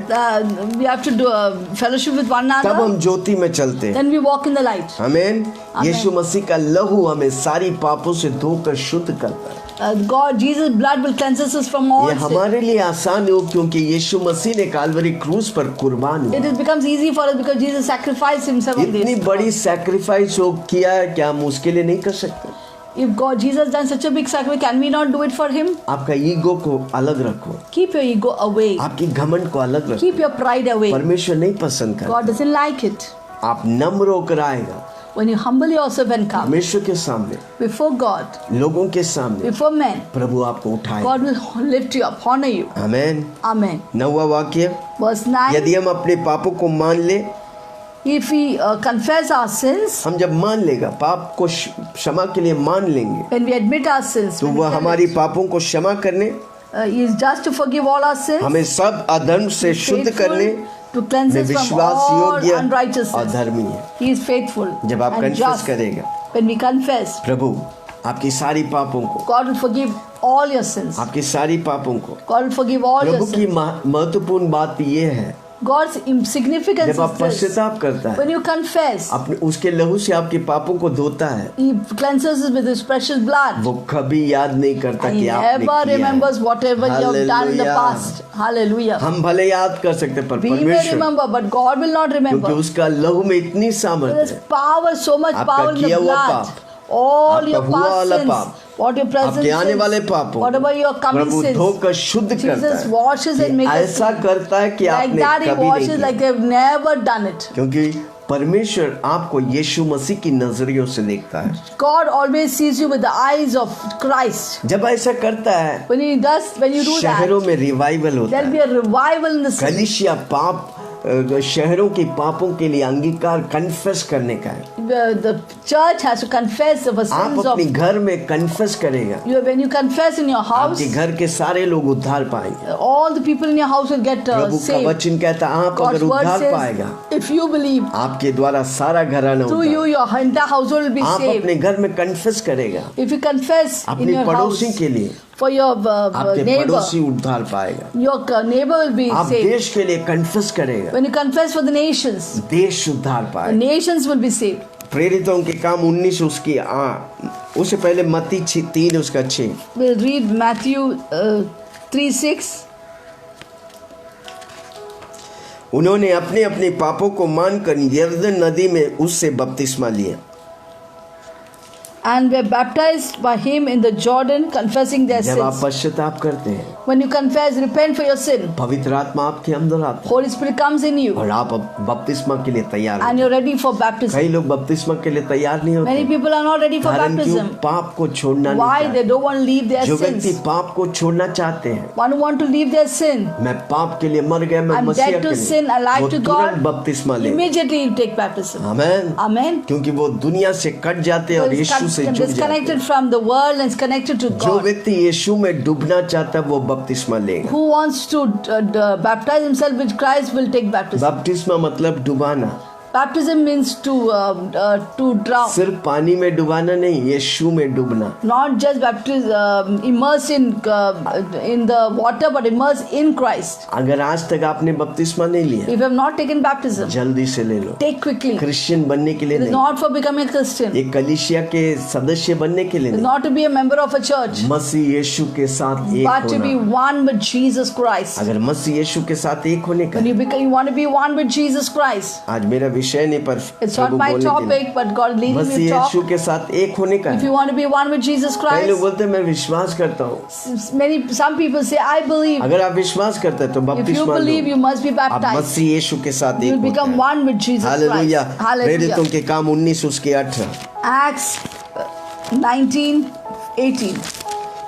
We have to do fellowship with one तब हम another. ज्योति में चलते हैं। Then we walk in the light. आमीन। यीशु मसीह का लहू हमें सारी पापों से धोकर शुद्ध करता है। God, Jesus' blood will cleanse us from all ये sin. हमारे लिए आसान हो, क्योंकि यीशु मसीह ने काल्वरी क्रूस पर कुर्बान हुआ। It becomes easy for us because Jesus sacrificed Himself on इतनी this. बड़ी सैक्रिफाइस हो किया है, क्या हम उसके लिए नहीं कर सकते? If God, Jesus done such a big sacrifice, can we not do it for Him? आपका ईगो को अलग रखो, Keep your ego away. आपकी घमंड को अलग रखो। Keep your pride away. परमेश्वर नहीं पसंद करता। God doesn't like it. आप नम्र होकर आएगा When you humble yourself and come परमेश्वर के सामने, before God, लोगों के सामने, before men, प्रभु आपको उठाएगा। God will lift you up, honor you. आमीन। Amen. 9वां वाक्य, Verse 9. यदि हम अपने पापों को मान ले, If we confess our sins, हम जब मान लेगा, पाप को क्षमा के लिए मान लेंगे, when we admit our sins, तो when we वह tell हमारी it, पापों को क्षमा करने, He is just to forgive all our sins, हमें सब अधर्म से शुद्ध करने to cleanse में us from विश्वास all योग्य और unrighteousness. धर्मी है। He is faithful जब आप and कन्फेस just. करेगा, When we confess, प्रभु आपकी सारी पापों को, God will forgive all your sins. आपकी सारी पापों को, God will forgive all your प्रभु की sins. महत्वपूर्ण बात ये है, God's significance जब आप is this. पश्चाताप करता है, When you confess, अपने उसके लहू से आपके पापों को धोता है, He cleanses us with His precious blood. वो कभी याद नहीं करता And He कि आपने never किया remembers है। whatever you have done in the Hallelujah। past. Hallelujah. हम भले याद कर सकते हैं, पर We may परमेश्वर, remember, but God will not क्योंकि remember. उसका लहू में इतनी सामर्थ्य There's है, power, so much आपका power in the किया हुआ blood. पाप, All आपका your हुआ past वाला sins, पाप, what your present आपके आने sins, वाले पापों, whatever your coming Prabhu sins, धोकर शुद्ध करता Jesus है। washes and ये makes us ऐसा clean. करता है कि Like आपने that He कभी नहीं washes किया, like they've never done it. क्योंकि परमेश्वर आपको यीशु मसीह की नजरियों से देखता है। God always sees you with the eyes of Christ. जब ऐसा करता है, When you do that, शहरों में रिवाइवल होता there'll be है। a revival in the city. कलीसिया पाप शहरों के पापों के लिए अंगीकार कन्फेस करने का है। The church has to confess of the आप sins अपने of घर में कन्फेस करेगा, when you confess in your house, आपके घर के सारे लोग उद्धार पाएंगे। all the people in your house will get प्रभु का saved. वचन कहता है आप God's अगर word उद्धार पाएगा, says, if you believe, आपके द्वारा सारा घराना through you उद्धार। your entire household will be आप saved. अपने घर में कन्फेस करेगा, If you confess in अपने your house पड़ोसी के लिए, for your आपके neighbor, पड़ोसी उद्धार पाएगा। your neighbor will be आप saved. देश के लिए कन्फेस करेगा, When you confess for the nations, देश उद्धार the पाएगा। nations will be saved. प्रेरितों के काम 19 उसकी उससे पहले मत्ती 3 उसका 6। We'll read Matthew 3:6. उन्होंने अपने अपने पापों को मानकर यरदन नदी में उससे बपतिस्मा लिया। And were baptized by him in the Jordan, confessing their जब आप sins. पश्चाताप करते हैं, When you confess, repent for your sin, पवित्र आत्मा आपके अंदर आता Holy Spirit comes in है you, और आप अब बपतिस्मा के लिए तैयार and हो। you're ready for baptism. कई लोग बपतिस्मा के लिए तैयार नहीं Many होते, people are not ready for कारण क्यों? baptism. पाप को छोड़ना Why? नहीं They चाहते। don't want to leave their जो व्यक्ति sins. पाप को छोड़ना चाहते हैं, One who want to leave their sin, मैं पाप के लिए मर गया, मैं I'm मसीह dead के to sin, I लिए, lied वो to तुरंत God, बपतिस्मा ले। immediately you take baptism. Amen. Amen. क्योंकि वो दुनिया से कट जाते हैं और यीशु से जुड़ जाते हैं। Disconnected from the world and is connected to जो God. व्यक्ति यीशु में डूबना चाहता है वो बपतिस्मा लेगा। Who wants to baptize himself with Christ will take baptism. बपतिस्मा मतलब डुबाना, Baptism means to drown. सिर्फ पानी में डुबाना नहीं, यीशु में डूबना। Not just immerse in the water, but immerse in Christ. अगर आज तक आपने बपतिस्मा नहीं लिया, If you have not taken baptism, जल्दी से ले लो। take quickly. क्रिश्चियन बनने के लिए It is नहीं, not for becoming a Christian. एक कलीसिया के सदस्य बनने के लिए It is नहीं, not to be a member of a church, मसीह यीशु के साथ एक but to be होना। one with Jesus Christ. अगर मसीह यीशु के साथ एक होने का, When you want to be one with Jesus Christ. आज मेरा विषय नहीं पर It's not प्रभु my बोलने के लिए, topic, but God leading me Masih to talk. यीशु के साथ एक होने का If है। you want to be one with Jesus कई लोग Christ, बोलते हैं मैं विश्वास करता हूँ। some people say, I believe. अगर आप विश्वास करते हैं तो If you बपतिस्मा believe, you low. must be आप baptized. मसीह यीशु के साथ You एक will होते become हैं। one with Jesus hallelujah. Christ. Hallelujah. प्रेरितों के काम 19 उसके 18। Acts 19:18.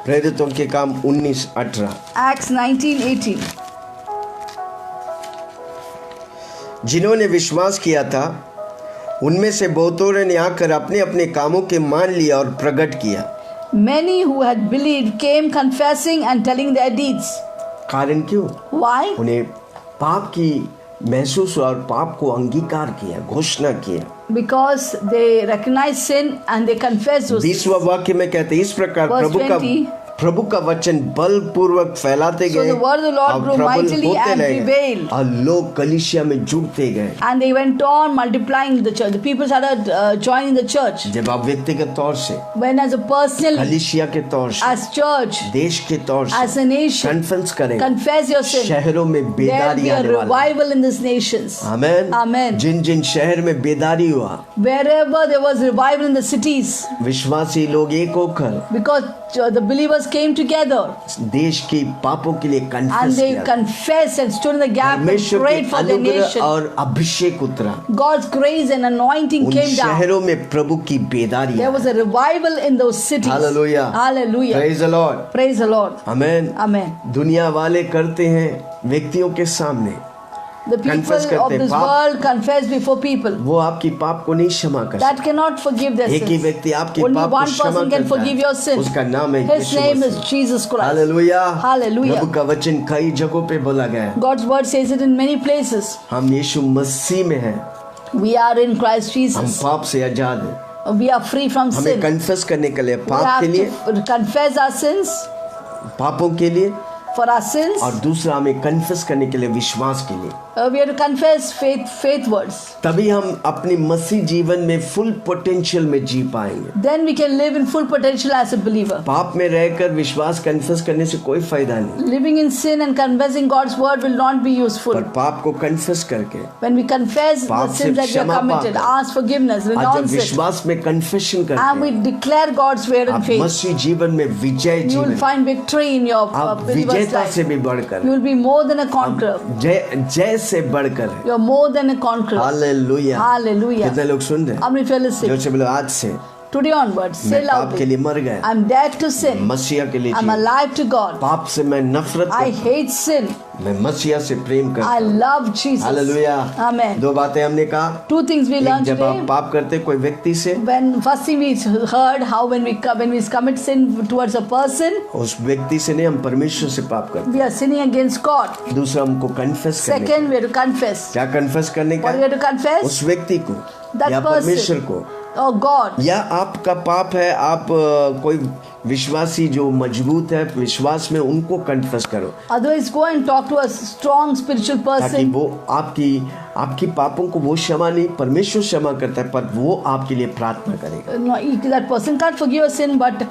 प्रेरितों के काम 19:18। Acts 19:18. जिन्होंने विश्वास किया था उनमें से बहुतों ने आकर अपने अपने कामों के मान लिया और प्रकट किया। Many who had believed came confessing and telling their deeds. कारण क्यों? Why? उन्हें पाप की महसूस हुआ और पाप को अंगीकार किया, घोषणा किया। Because they recognized sin and they confessed those sins. 20वां वाक्य में कहते हैं इस प्रकार Verse प्रभु का वचन बलपूर्वक फैलाते So गए the word of the Lord और grew प्रबल mightily होते and रहे prevailed. और लोग कलीसिया में जुड़ते गए। And they went on multiplying the church. The people started joining the church. जब आप व्यक्तिगत तौर से, When as a personal, कलीसिया के तौर से, as church, देश के तौर as से a nation, कन्फेंस करें, confess your sin. शहरों में There will बेदारी be a आने वाला है। revival in these nations. Amen. Amen. जिन जिन शहर में बेदारी हुआ, Wherever there was revival in the cities, विश्वासी लोग एक होकर because the believers came together देश की पापों के लिए and कन्फेस they किया। confessed and stood in the gap and परमेश्वर prayed के for their अनुग्रह nation. और अभिषेक उतरा, God's grace and anointing उन came down. शहरों में प्रभु की बेदारी There was a revival in those cities. Hallelujah. Hallelujah. Praise the Lord. Praise the Lord. Amen. Amen. दुनिया वाले करते हैं व्यक्तियों के सामने, The people Confess of करते this पाप। world confess before people. वो आपकी पाप को नहीं क्षमा कर That cannot forgive their सकते। एक ही sins. व्यक्ति आपके Only पाप को one क्षमा person can करता forgive your है, sin. उसका नाम है His यीशु name is मसीह। Jesus Christ. हालेलुया। Hallelujah. प्रभु का वचन कई जगहों पे बोला गया है। God's word says it in many places. हम यीशु मसीह में हैं, We are in Christ हम Jesus. पाप से आजाद हैं। We are free from हमें sin. कन्फेस करने के लिए, We पाप के have लिए, to confess our sins, पापों के लिए, for our sins. और दूसरा हमें कन्फेस करने के लिए विश्वास के लिए। We have to confess faith words. तभी हम अपनी मसीह जीवन में फुल पोटेंशियल में जी पाएंगे। Then we can live in full potential as a believer. पाप में रहकर विश्वास कन्फेस करने से कोई फायदा नहीं, Living in sin and confessing God's word will not be useful. पर पाप को कन्फेस करके When we confess the पाप से sins that we have क्षमा committed, पाकर, ask forgiveness, आज जब renounce it, विश्वास में कन्फेशन and करते we हैं, declare God's word in आप faith, मसीह जीवन में विजय you will जीवन, find victory in your आप believer's विजेता life. से भी बढ़कर, You will be more than a conqueror. जय से बढ़कर। You are more than a conqueror. Hallelujah. Hallelujah. कितने लोग सुन रहे हैं? How many fellows जोर say? से बोलो आज से today onwards, say मैं पाप के loudly, लिए मर गया, I'm dead to sin. मसीहा के लिए I'm ji, alive to God. पाप से मैं नफरत I करता hate sin. हूं, मैं मसीहा से प्रेम करता I हूं। love Jesus. हालेलुया। Amen. दो बातें हमने कहा, Two things we एक learned जब आप today. पाप करते कोई व्यक्ति से, When first thing we heard how when we commit sin towards a person, उस व्यक्ति से नहीं, हम परमेश्वर से पाप करते we are sinning against God. हैं। दूसरा हमको कन्फेस करने का। Second, we have to confess. क्या कन्फेस करने का? What do we have to confess? उस व्यक्ति को That या परमेश्वर person. को, Oh God. या आपका पाप है, आप कोई विश्वासी जो मजबूत है विश्वास में, उनको कन्फेस करो, Otherwise, go and talk to a strong spiritual ताकि person. वो आपकी पापों को वो क्षमा नहीं, परमेश्वर क्षमा करता है, पर वो आपके लिए प्रार्थना करेगा। No, that person can't forgive a sin, but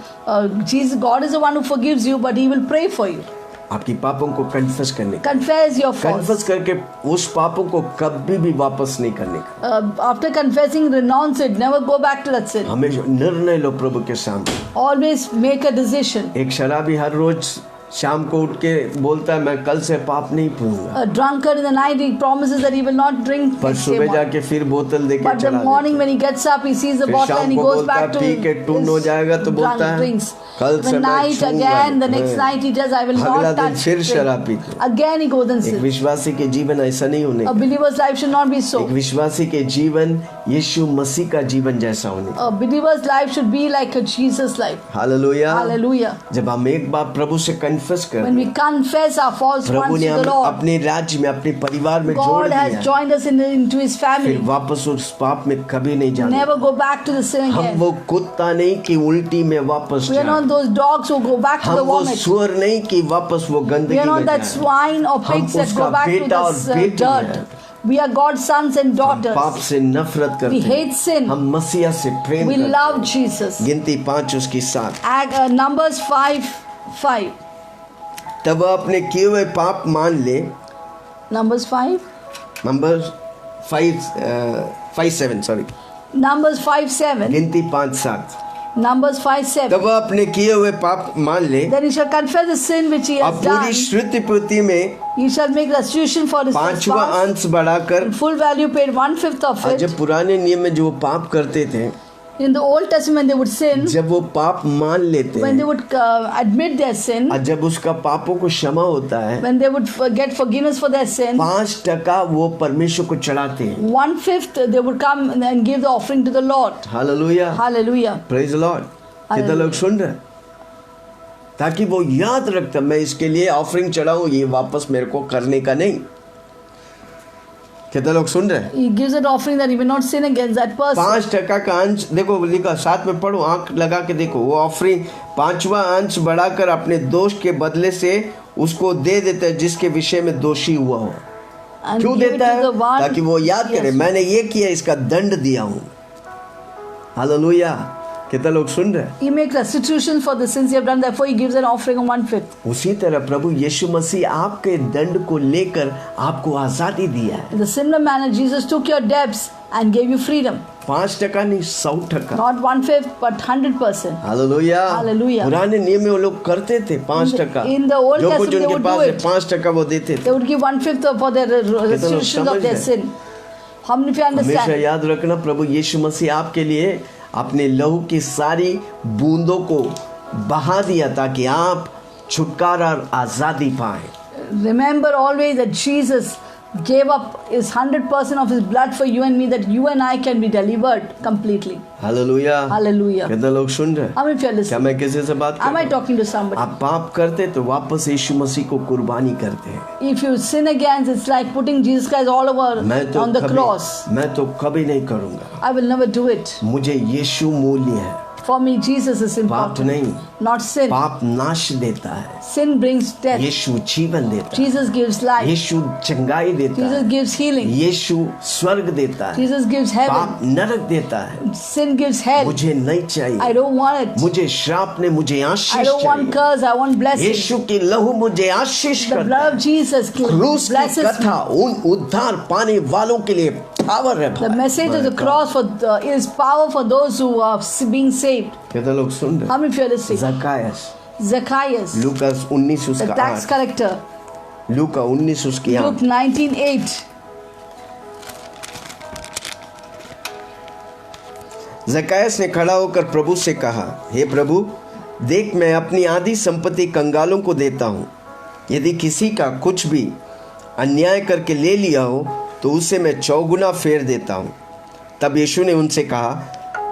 Jesus, God is the one who forgives you, but He will pray for you. आपकी पापों को कन्फेस करने का, Confess your कन्फेस faults. करके उस पापों को कभी भी वापस नहीं करने का। After confessing, renounce it. Never go back to that sin. हमेशा निर्णय लो प्रभु के सामने। Always make a decision. एक शराबी हर रोज शाम को उठ के बोलता है मैं कल से पाप नहीं पीऊंगा, A drunkard in the night, he promises that he will not drink. पर next day सुबह morning. जाके फिर बोतल देके But the चला morning देता when he gets up, he sees the फिर bottle शाम and he को goes बोलता back है, to पी के टून his हो जाएगा तो बोलता drunk है, drinks. कल से The मैं night छूऊंगा again, the नहीं। next night he does, I will अगला not दिन touch. फिर drink. शराब पीते। Again he goes and एक sins. विश्वासी के जीवन ऐसा नहीं होने A का। believer's life should not be so. एक विश्वासी के जीवन यीशु मसीह का जीवन जैसा होने का। A believer's life should be like a Jesus life. Hallelujah. Hallelujah. जब हम एक बार प्रभु से कन्फेस When करते we confess our faults Prabhu once ने to हम the Lord, अपने राज्य में अपने परिवार में जोड़ God दिया has है, joined us into His फिर family. वापस उस पाप में कभी नहीं जाना। Never go back to the sin हम again. वो कुत्ता नहीं कि उल्टी में वापस We are not जाए, those dogs who go back to हम the वो vomit. सुअर नहीं कि वापस वो We गंदगी are not में that जाए। swine or हम pigs that उसका go back to बेटा और the बेटी dirt. हैं। We are God's sons and पाप daughters. से नफरत करते We हैं, hate sin. हम मसीहा से प्रेम We करते love हैं। Jesus. गिनती 5 उसकी 7। Numbers 5:5. तब वह अपने किए हुए पाप मान ले। Numbers 5. Number 5:7 sorry, Numbers 5:7. गिनती 5:7। Numbers 5:7. तब वह अपने किए हुए पाप मान ले, Then he shall confess the sin which he अब has पूरी done. श्रुति पुति में He shall make restitution for his 5वां trespass. अंश बढ़ाकर। Full value paid 1/5 of और it. जब पुराने नियम में जो पाप करते थे, In the Old Testament, they would sin. जब वो पाप मान लेते When they हैं would admit their sin, और जब उसका पापों को क्षमा होता है, when they would get forgiveness for their sin, 5% वो परमेश्वर को चढ़ाते हैं। 1/5 they would come and give the offering to the Lord. Hallelujah, Hallelujah. Praise the Lord. कितने लोग सुन रहे हैं? ताकि वो याद रखता मैं इसके लिए ऑफरिंग चढ़ाऊं, ये वापस मेरे को करने का नहीं। कितने लोग सुन रहे हैं? He gives an offering that he will not sin against that person. 5% का अंश देखो, लिखा साथ में पढ़ो, आंख लगा के देखो, वो ऑफरिंग 5वां अंश बढ़ाकर अपने दोष के बदले से उसको दे देता है जिसके विषय में दोषी हुआ हो। And क्यों give it देता to the है? one- ताकि वो याद करे Yes. मैंने ये किया, इसका दंड दिया हूं। हालेलुया। कितना लोग सुन रहे हैं? He makes restitution for the sins you have done. Therefore, he gives an offering of 1/5. उसी तरह प्रभु यीशु मसीह आपके दंड को लेकर आपको आजादी दिया है। In the similar manner, Jesus took your debts and gave you freedom. 5% नहीं, 100%। Not 1/5, but 100%. हालेलुया। Hallelujah. पुराने नियम में वो लोग करते थे 5%। In the Old जो कुछ Testament, they उनके would पास do है it. 5% वो देते थे। They would give 1/5 for their restitution समझ of their गए? sin. How many of you हमेशा understand? याद रखना, प्रभु यीशु मसीह आपके लिए अपने लहू की सारी बूंदों को बहा दिया ताकि आप छुटकारा और आजादी पाएं। Remember always that Jesus gave up his 100% of his blood for you and me, that you and I can be delivered completely. Hallelujah. Hallelujah. कितने लोग सुन रहे हैं? How many of you are क्या listening? मैं किसी से बात कर Am I रहा हूं? talking to somebody? आप पाप करते तो वापस यीशु मसीह को कुर्बानी करते हैं। If you sin against, it's like putting Jesus Christ all over on the cross. मैं तो कभी नहीं करूंगा। I will never do it. मुझे यीशु मूल्य है, For me, Jesus is पाप important, नहीं। not sin. पाप नाश देता है, Sin brings death. यीशु जीवन देता है, Jesus gives life. यीशु चंगाई देता Jesus है, gives healing. यीशु स्वर्ग देता है, Jesus gives heaven. पाप नरक देता है। Sin gives hell. मुझे नहीं I चाहिए, don't want it. मुझे श्राप ने मुझे I आशीष don't want चाहिए। curse. I want blessing. यीशु की लहू मुझे आशीष The करता blood है। of Jesus क्रूस की blesses me. कथा उन उद्धार पाने वालों के लिए पावर है। The message of the cross is power for those who are being saved. कितने लोग सुन रहे How many of you are listening? ज़कायस, Zacchaeus, Lucas 19 the उसका tax 8, collector. लूका 19 उसकी 8। Luke 19:8. जकायस ने खड़ा होकर प्रभु से कहा, हे प्रभु, देख मैं अपनी आधी संपत्ति कंगालों को देता हूँ। यदि किसी का कुछ भी अन्याय करके ले लिया हो तो उसे मैं 4 गुना फेर देता हूँ। तब यीशु ने उनसे कहा,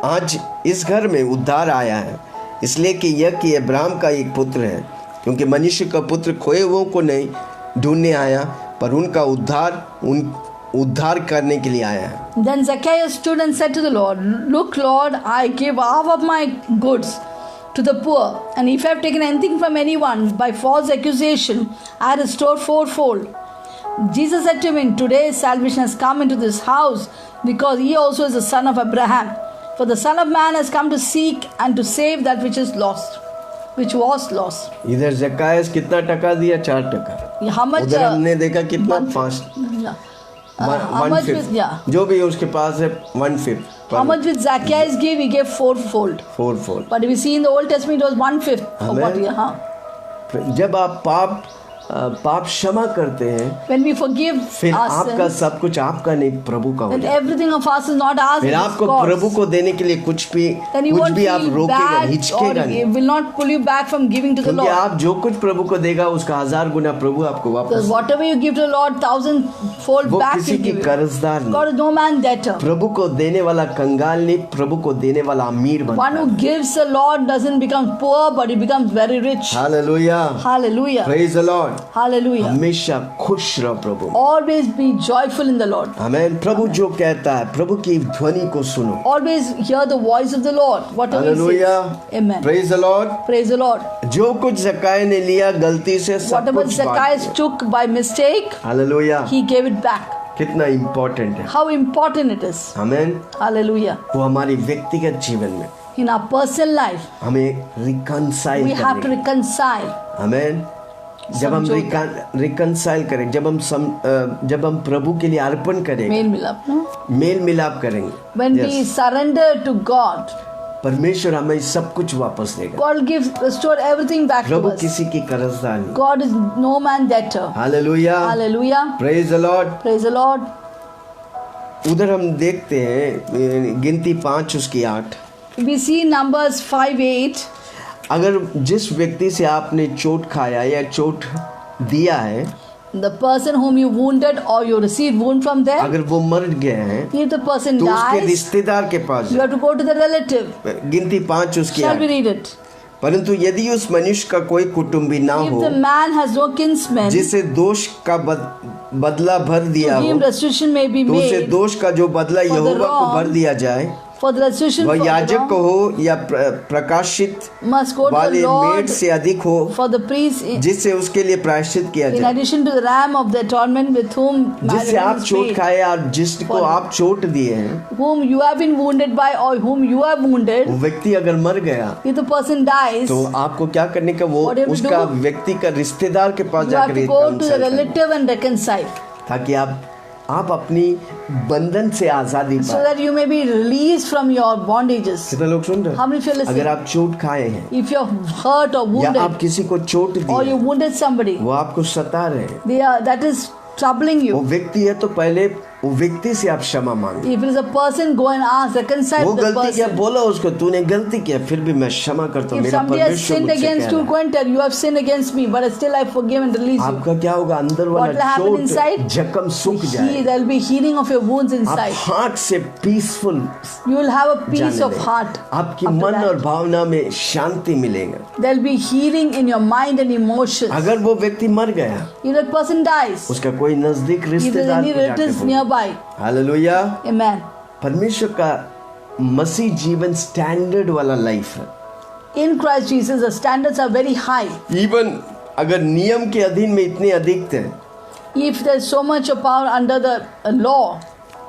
आज इस घर में उद्धार आया है, इसलिए कि यह कि अब्राहम का एक पुत्र है, क्योंकि मनुष्य का पुत्र खोए हुओं को नहीं ढूंढने आया, पर उनका उद्धार करने के लिए आया है। Then Zacchaeus stood and said to the Lord, Look, Lord, I give half of my goods to the poor, and if I have taken anything from anyone by false accusation, I restore fourfold. Jesus said to him, Today salvation has come into this house, because he also is the son of Abraham. For the Son of Man has come to seek and to save that which is lost, which was lost. इधर जकायस कितना टका दिया? 4 टका। How much? उधर हमने देखा कितना? 5। How much with, yeah. जो भी उसके पास है 1/5। How much with Zacchaeus gave? He gave fourfold. 4fold। But if we see in the Old Testament, it was 1/5 of what he. जब आप पाप क्षमा करते हैं, When we forgive फिर our आपका sins, सब कुछ आपका नहीं, प्रभु का हो then जाता है। everything of us is not ours, फिर it is आपको God's. प्रभु को देने के लिए कुछ Then you won't भी आप feel रोकेगा, bad, or हिचकेगा नहीं, it will not pull you back from giving to the क्योंकि Lord. आप जो कुछ प्रभु को देगा उसका 1000 गुना प्रभु आपको Because वापस। whatever you give to the Lord, 1,000-fold वो back किसी He की give you. कर्जदार नहीं, God is no man debtor. प्रभु को देने वाला कंगाल नहीं, प्रभु को देने वाला अमीर बनता One who है। gives the Lord doesn't become poor, but he becomes very rich. Hallelujah, Hallelujah. Praise the Lord. Hallelujah. हमेशा खुश रहो प्रभु। Always be joyful in the Lord. आमीन। प्रभु जो कहता है, प्रभु की ध्वनि को सुनो। Always hear the voice of the Lord. Whatever He hallelujah, says. Amen. Praise the Lord. Praise the Lord. जो कुछ जकाय ने लिया गलती से सब Whatever कुछ बांट Zacchaeus दिया। took by mistake, hallelujah, he gave it back. कितना इम्पोर्टेंट है। How important it is. आमीन। Hallelujah. वो हमारी व्यक्तिगत जीवन में In our personal life, हमें रिकंसाइल we have to करने, reconcile. आमीन। जब हम समझौता। रिकंसाइल करें, जब हम प्रभु के लिए अर्पण करेंगे, मेल मिलाप, no? मेल मिलाप करेंगे, When Yes. we surrender to God, परमेश्वर हमें सब कुछ वापस देगा। God gives, restore everything back to Prabhu us. किसी की कर्जदार नहीं। God is no man debtor. Hallelujah, Hallelujah. Praise the Lord. Praise the Lord. उधर हम देखते हैं गिनती 5 उसकी 8। We see Numbers 5:8. अगर जिस व्यक्ति से आपने चोट खाया या चोट दिया है, The person whom you wounded or you received wound from them, अगर वो मर गए हैं if the person तो उसके dies, रिश्तेदार के पास you have to go to the relative. गिनती 5 उसकी Shall we 8। read it? परंतु यदि उस मनुष्य का कोई कुटुंबी ना If हो the man has no kinsman, जिसे दोष का बदला भर दिया to हो, him restitution may be तो उसे made. दोष का जो बदला the यहोवा को wrong, भर दिया जाए, For the restitution वह for the याजक wrong को हो या प्रकाशित must go to the वाले Lord मेढ़ से अधिक हो, for the priest जिससे उसके लिए प्रायश्चित किया in जाए। addition to the ram of the atonement with whom जिससे आप marriage is चोट made, खाए और जिसको For- आप चोट दिए हैं, whom you have been wounded by or whom you have wounded. वो व्यक्ति अगर मर गया If the person dies, तो आपको क्या करने का, वो What do you have to उसका do? व्यक्ति का रिश्तेदार के पास you have जाकर to go to the reconcile करना, relative and reconcile ताकि आप अपनी बंधन से आजादी so पाए। that you may be released from your bondages. कितने लोग सुन रहे How many feel हैं? listening? अगर आप चोट खाए हैं If you're hurt or या आप wounded किसी को चोट दी or you है, wounded somebody, वो आपको सता रहे हैं, that is troubling वो you. व्यक्ति है तो पहले वो व्यक्ति से आप क्षमा मांगे। If it is a person, go and ask, reconcile वो with the गलती किया, person. बोला उसको तूने गलती किया, फिर भी मैं क्षमा करता हूँ, If मेरा somebody has परमेश्वर sinned मुझसे against कह you, रहा go and tell, you have sinned against me, but still I forgive and release है। you. आपका क्या होगा? अंदर What will वाला happen inside? चोट जख्म सूख जाए, There will be healing of your wounds आप inside. हार्ट से peaceful You will have a peace जाने of लगे। heart. आपकी after मन that. और भावना में शांति मिलेगा। There will be healing in your mind and emotions. अगर वो व्यक्ति मर गया, If that person dies, उसका कोई नजदीक if there is रिश्तेदार any को जाके relatives बोलो। nearby, hallelujah. amen. परमेश्वर का मसीह जीवन स्टैंडर्ड वाला लाइफ है। In Christ Jesus, the standards are very high. Even अगर नियम के अधीन में इतने अधिक थे, If there is so much of power under the law,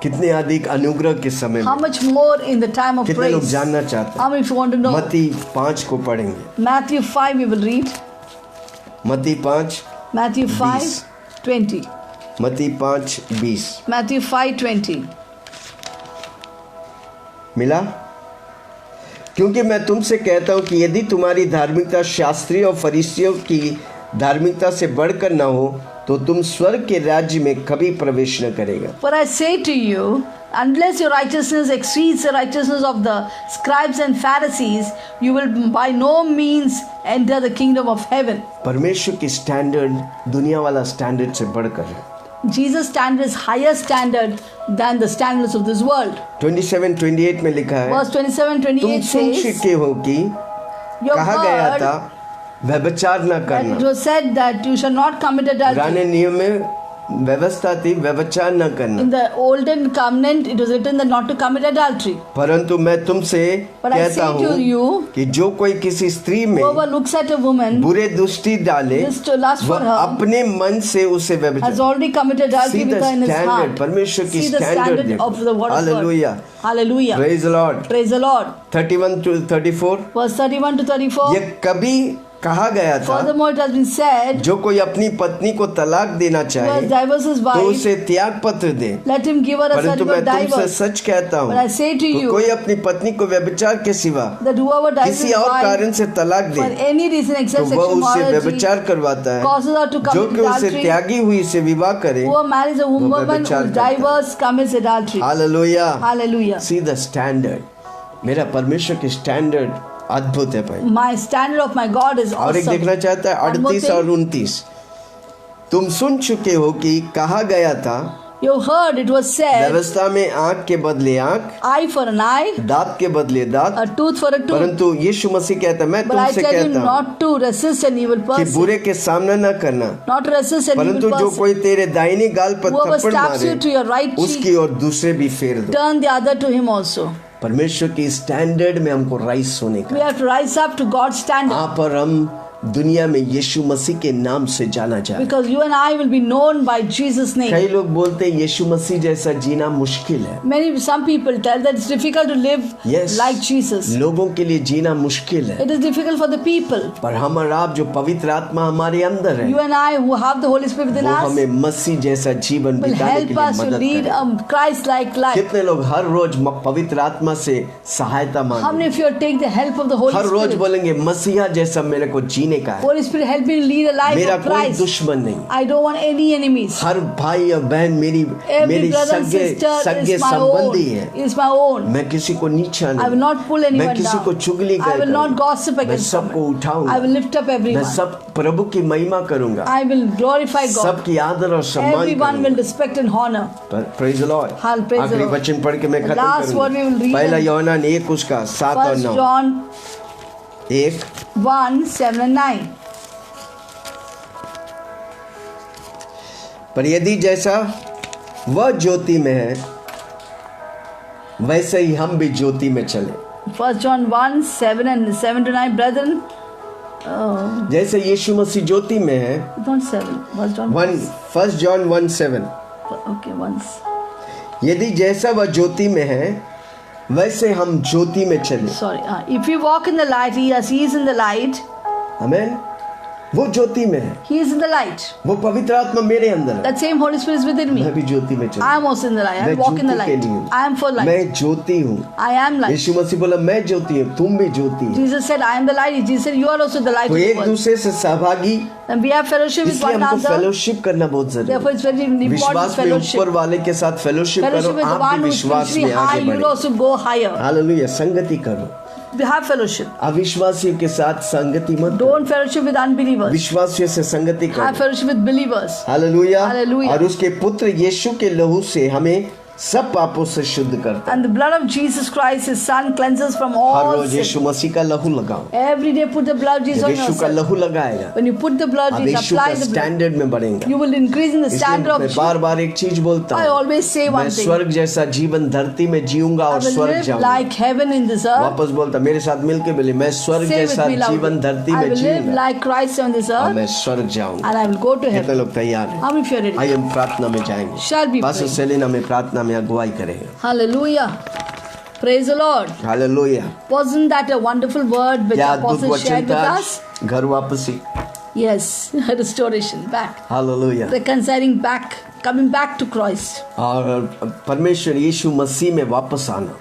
कितने अधिक अनुग्रह के समय how में, much more in the time of कितने लोग praise? जानना चाहते How हैं? many of you want to know? मत्ती 5 को पढ़ेंगे। Matthew 5 we will read. मत्ती 5, Matthew 5, 20. 20. मत्ती 5:20 Matthew 5, 20. मिला? क्योंकि मैं तुमसे कहता हूं कि यदि तुम्हारी धार्मिकता शास्त्रियों और फरीसियों की धार्मिकता से बढ़कर न हो तो तुम स्वर्ग के राज्य में कभी प्रवेश न करेगा। For I say to you, unless your righteousness exceeds the righteousness of the scribes and Pharisees, you will by no means enter the kingdom of heaven. परमेश्वर की स्टैंडर्ड दुनिया वाला स्टैंडर्ड से बढ़कर है। Jesus' standard is higher standard than the standards of this world. 27-28 में लिखा है, Verse 27-28 तुम सुन says, चुके हो कि "Your कहा गया word था व्यभिचार न that it करना। was said that you shall not commit adultery." पुराने नियम में व्यवस्था थी व्यभिचार न करना, In the olden covenant, it was written that not to commit adultery. परंतु मैं तुमसे But I कहता say to हूँ you, कि जो कोई किसी स्त्री में whoever looks at a woman बुरे दृष्टि डाले just to lust for वह her अपने मन से उसे has व्यभिचार। already committed adultery See the with her in his standard, heart. परमेश्वर की See the standard standard देखो। of the word of God. Hallelujah. Hallelujah. Praise the Lord. Praise the Lord. 31-34 Verse 31 to 34. ये कभी कहा गया था, Furthermore, it has been said, जो कोई अपनी पत्नी को तलाक देना who चाहे has divorced his तो wife, उसे त्याग पत्र दे, let him give her a परंतु मैं certificate of तुमसे divorce. सच कहता But I हूँ say to you कोई अपनी पत्नी को व्यभिचार के सिवा that whoever divorces किसी his और wife कारण से तलाक for दे any reason तो except वह sexual उससे morality व्यभिचार करवाता है, causes her to जो commit कि उसे adultery. त्यागी हुई से विवाह करे। Whoever marries a woman व्यभिचार who is करता है। divorced commits adultery. Hallelujah. Hallelujah. See the standard, मेरा परमेश्वर की स्टैंडर्ड अद्भुत है भाई। My standard of my God is और एक awesome. देखना चाहता है One more 38 thing. और 29, तुम सुन चुके हो कि कहा गया था You heard it was said, व्यवस्था में आंख के बदले आंख, eye for an eye, दांत के बदले दांत, a tooth for a tooth. परंतु यीशु मसीह कहता है मैं But I तुमसे tell you कहता हूँ not to resist an evil कि person. बुरे के सामना न करना, Not to resist an परंतु evil जो person. कोई तेरे दाहिने गाल पर Whoever थप्पड़ stabs you to your right मारे उसकी cheek, और दूसरे भी फेर दो। turn the other to him also. परमेश्वर की स्टैंडर्ड में हमको राइस होने We का, have to rise up to God's standard. यहाँ पर हम दुनिया में यीशु मसीह के नाम से जाना जाए। Because you and I will be known by Jesus' name. कई लोग बोलते हैं यीशु मसीह जैसा जीना मुश्किल है। Some people tell that it's difficult to live Yes, like Jesus. लोगों के लिए जीना मुश्किल है, It is difficult for the people. पर हम और आप जो पवित्र आत्मा हमारे अंदर है You and I who have the Holy Spirit within वो us हमें मसीह जैसा जीवन will बिताने help के लिए us to मदद lead करें। a Christ-like life. कितने लोग हर रोज पवित्र आत्मा से सहायता How many मांगेंगे, of you take the help of the Holy her rose Spirit? बोलेंगे मसीहा जैसा मेरे को जीने का है, Holy Spirit help me lead a life मेरा of कोई Christ. दुश्मन नहीं। I don't want any enemies. हर भाई और बहन मेरी Every brother and sister सगे is my संबंधी own. है। Is my own. मैं किसी को नीचा I will नहीं, not pull मैं anyone किसी down. को चुगली I will not gossip मैं against सबको someone. उठाऊंगा, I will lift up मैं everyone. सब प्रभु की महिमा करूंगा, I will glorify God. सबकी आदर और सम्मान Everyone will करूंगा। respect and honor. Praise the Lord. Praise the आखिरी Lord. वचन पढ़ के मैं खत्म Last word we will करूंगा। read पहला in यूहन्ना 1 उसका 7 और 1 9। John 1 1, 7 and 9. पर यदि जैसा वह ज्योति में है वैसे ही हम भी ज्योति में चले। 1 John 1, 7 and 7 to 9. Brethren, जैसे यीशु मसीह ज्योति में है, not 7. 1 John 1 John 1:7, Okay, once. यदि जैसा वह ज्योति में है वैसे हम ज्योति में चले। Sorry. If we walk in the light, as He is in the light, आमेन। वो ज्योति में है, He is in the light. वो पवित्र आत्मा मेरे अंदर है, That same Holy Spirit is within me. मैं भी ज्योति में I चलूं। am also in the light. I मैं walk in the ज्योति के light. लिए हूँ। I am for light. मैं ज्योति हूँ। I am light. यीशु मसीह बोला मैं ज्योति हूँ, तुम भी ज्योति हो। Jesus said, I am the light. Jesus said, you are also the light तो of the एक world. दूसरे से सहभागी, And we have fellowship with इसलिए one हमको another. फेलोशिप करना बहुत जरूरी Therefore, है। it's very important विश्वास में fellowship. ऊपर वाले के साथ फेलोशिप करो, Fellowship with the आप one भी who is विश्वास spiritually में high, आगे you will बढ़े। also go higher. हालेलुया। संगति करो, We have fellowship. अविश्वासियों के साथ संगति मत करो, Don't fellowship with unbelievers. विश्वासियों से संगति Have करो। fellowship with believers. Hallelujah. Hallelujah. और उसके पुत्र यीशु के लहू से हमें सब पापों से शुद्ध करता है। And the blood of Jesus Christ, His Son, cleanses from her all rose sin. यीशु मसीह का लहू लगाओ। Every day put the blood of Jesus जब on यीशु का yourself. लहू लगाएगा When you put the blood, अब Jesus यीशु का apply the blood. स्टैंडर्ड में बढ़ेगा। You will increase in the इसलिए standard of मैं Jesus. बार बार एक चीज बोलता I हूँ, always say मैं one thing. स्वर्ग जैसा जीवन धरती में जीऊंगा I और will स्वर्ग live जाऊंगा। like heaven in this earth. वापस बोलता, मेरे साथ मिलके बोले, मैं स्वर्ग Say with जैसा me जीवन loudly. धरती I में will live जीऊंगा like Christ on this और earth, मैं स्वर्ग जाऊंगा। and I will go to कितने heaven. लोग तैयार हैं? How many of you are ready? आइए हम प्रार्थना में जाएंगे। Shall we pastor pray? Selina में प्रार्थना में अगुवाई करेंगे। Hallelujah. Praise the Lord. Hallelujah. Wasn't that a wonderful word which क्या the अद्भुत apostle वचन shared with था us? आज? घर वापसी। Yes, restoration back, hallelujah. reconciling back, coming back to Christ. और परमेश्वर यीशु मसीह में वापस आना।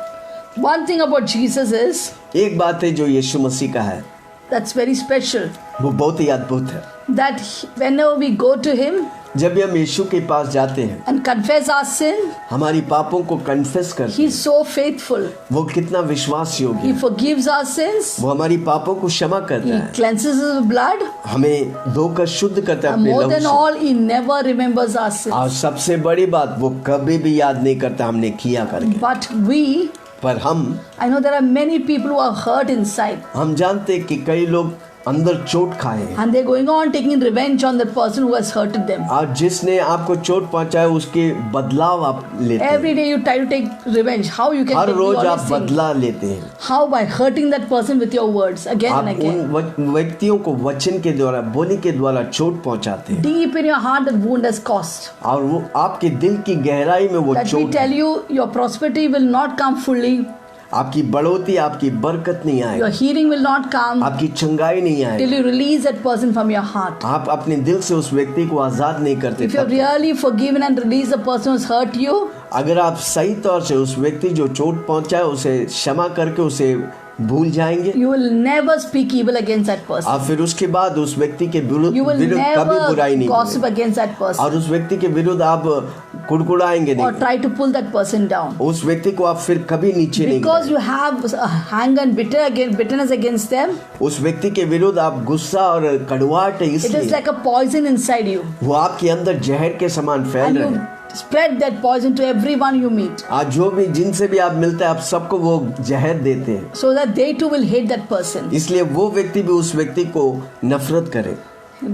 One thing about Jesus is एक बात है जो यीशु मसीह का है, that's very special. वो बहुत ही अद्भुत है। That whenever we go to Him, जब हम यीशु के पास जाते हैं, and confess our sin, हमारी पापों को कन्फेस करते He हैं, is so faithful. वो कितना विश्वास योग्य He है। forgives our sins. वो हमारी पापों को क्षमा करता He है, cleanses us with blood. हमें धोकर शुद्ध करता है And अपने more लहू than से। all, He never remembers our sins. और सबसे बड़ी बात, वो कभी भी याद नहीं करता हमने किया करके। But we, पर I know there are many people who are hurt inside. हम जानते हैं कि कई लोग अंदर चोट खाए हैं, And they're going on taking revenge on that person who has hurted them. और जिसने आपको चोट पहुंचाया उसके बदलाव आप लेते हैं। Every day you try to take revenge. How you can her take rose all आप these things? बदला लेते हैं। How? By hurting that person with your words again आप and again. उन व्यक्तियों को वचन के द्वारा, बोली के द्वारा चोट पहुंचाते हैं, Deep in your heart that wound has cost. और वो आपके दिल की गहराई में वो Let me चोट, tell you, your prosperity will not come fully. आपकी बढ़ोतरी, आपकी बरकत नहीं Your आएगी, healing will not come आपकी चंगाई नहीं till आएगी। you release that person from your heart. आप अपने दिल से उस व्यक्ति को आजाद नहीं करते। If you have तब really forgiven and released the person who has hurt you, अगर आप सही तौर से उस व्यक्ति जो चोट पहुंचाए उसे क्षमा करके उसे भूल जाएंगे, you will never speak evil against that person. और फिर उसके बाद उस व्यक्ति के विरुद्ध You will कभी बुराई never नहीं gossip करेंगे, against that person और उस व्यक्ति के विरुद्ध आप कुड़कुड़ाएंगे or नहीं, try to pull that person down. उस व्यक्ति को आप फिर कभी नीचे नहीं Because गिराएंगे। you have anger and bitterness against them, उस व्यक्ति के विरुद्ध आप गुस्सा और कड़वाहट है, it is इसलिए like a poison inside you. वो आपके अंदर जहर के समान फैल And रहे you हैं। spread that poison to everyone you meet. आज जो भी जिनसे भी आप मिलते हैं आप सबको वो जहर देते हैं, So that they too will hate that person. इसलिए वो व्यक्ति भी उस व्यक्ति को नफरत करे।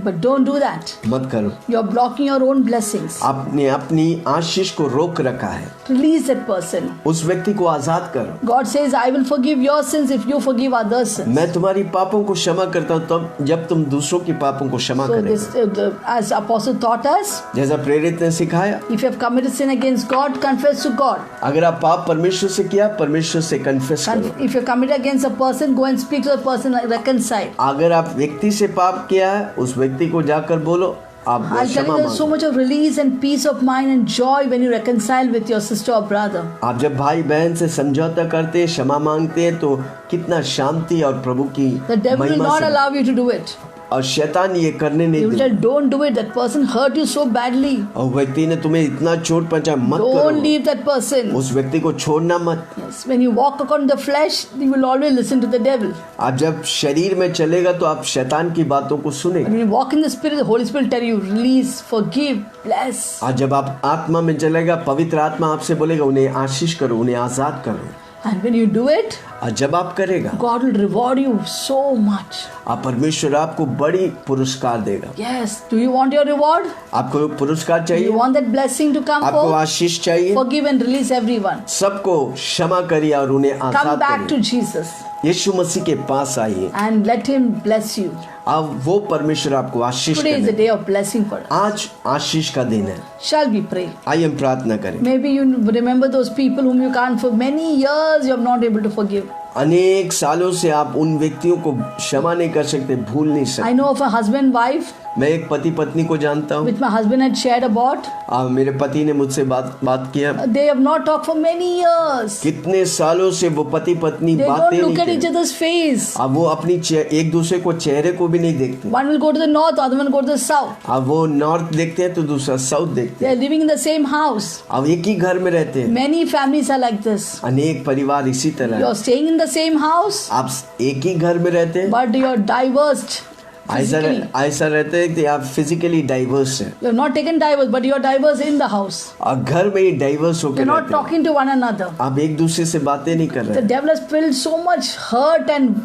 But don't do that. मत करो, You're blocking your own blessings. आपने अपनी आशीष को रोक रखा है। Release that person. उस व्यक्ति को आजाद करो। God says, I will forgive your sins if you forgive others' sins. मैं तुम्हारी पापों को क्षमा करता हूँ तब जब तुम दूसरों की पापों को क्षमा So करोगे। this, as Apostle taught us, जैसा प्रेरित ने सिखाया, if you have committed sin against God, confess to God. अगर आप पाप परमेश्वर से किया, परमेश्वर से कन्फेस करो। If you commit against a person, go and speak to the person, reconcile. अगर आप व्यक्ति से पाप किया है, उस व्यक्ति को जाकर बोलो, आप I'll tell क्षमा you, there's so मांगो। much of release and peace of mind and joy when you reconcile with your sister or brother. आप जब भाई बहन से समझौता करते हैं, क्षमा मांगते हैं, तो कितना शांति और प्रभु की The devil will महिमा not से, allow you to do it. और शैतान ये करने He नहीं will देता। tell, don't do it. That person hurt you so badly. और व्यक्ति ने तुम्हें इतना चोट पहुंचाया, मत Don't करो, leave that person. उस व्यक्ति को छोड़ना मत। Yes, when you walk according to the flesh, you will always listen to the devil. आप जब शरीर में चलेगा तो आप शैतान की बातों को सुनेगा, When you walk in the spirit, the Holy Spirit will tell you, release, forgive, bless. और जब आप आत्मा में चलेगा, पवित्र आत्मा आपसे बोलेगा उन्हें आशीष करो, उन्हें आजाद करो। And when you do it, और जब आप करेगा, God will reward you so much. आप परमेश्वर आपको बड़ी पुरस्कार देगा। Yes. Do you want your reward? आपको पुरस्कार Do you चाहिए, want that blessing to come आपको forth? आशीष चाहिए, Forgive and release everyone. सबको क्षमा करिए और उन्हें Come आजाद back to करिए। Jesus यीशु मसीह के पास आइए, and let Him bless you. अब वो परमेश्वर आपको आशीष Today is a करें। day of blessing for us. आज आशीष का दिन है। Shall we pray? आइए हम प्रार्थना करें। Maybe you remember those people whom you can't for many years you have not able to forgive. अनेक सालों से आप उन व्यक्तियों को क्षमा नहीं कर सकते, भूल नहीं I सकते। know of a husband wife मैं एक पति पत्नी को जानता हूँ, which my husband had shared about. मेरे पति ने मुझसे बात किया। They have not talked for many years. कितने सालों से वो पति पत्नी They बातें don't नहीं look at each करते। other's face. अब वो अपनी एक दूसरे को चेहरे को भी नहीं देखते। One will go to the north, the other one go to the south. अब वो नॉर्थ देखते हैं तो दूसरा साउथ देखते They हैं। are living in the same house. अब एक ही घर में रहते हैं। Many families are like this. अनेक परिवार इसी तरह You हैं। are staying in the same house, आप एक ही घर में रहते हैं, but you are divorced physically. ऐसा रहते हैं कि आप फिजिकली डाइवर्स हैं, You have not taken divorce, but you are divorced in the house. और घर में ही डाइवर्स You होकर are not रहते हैं। talking to one another. आप एक दूसरे से बातें नहीं कर The रहे। devil has filled so much hurt and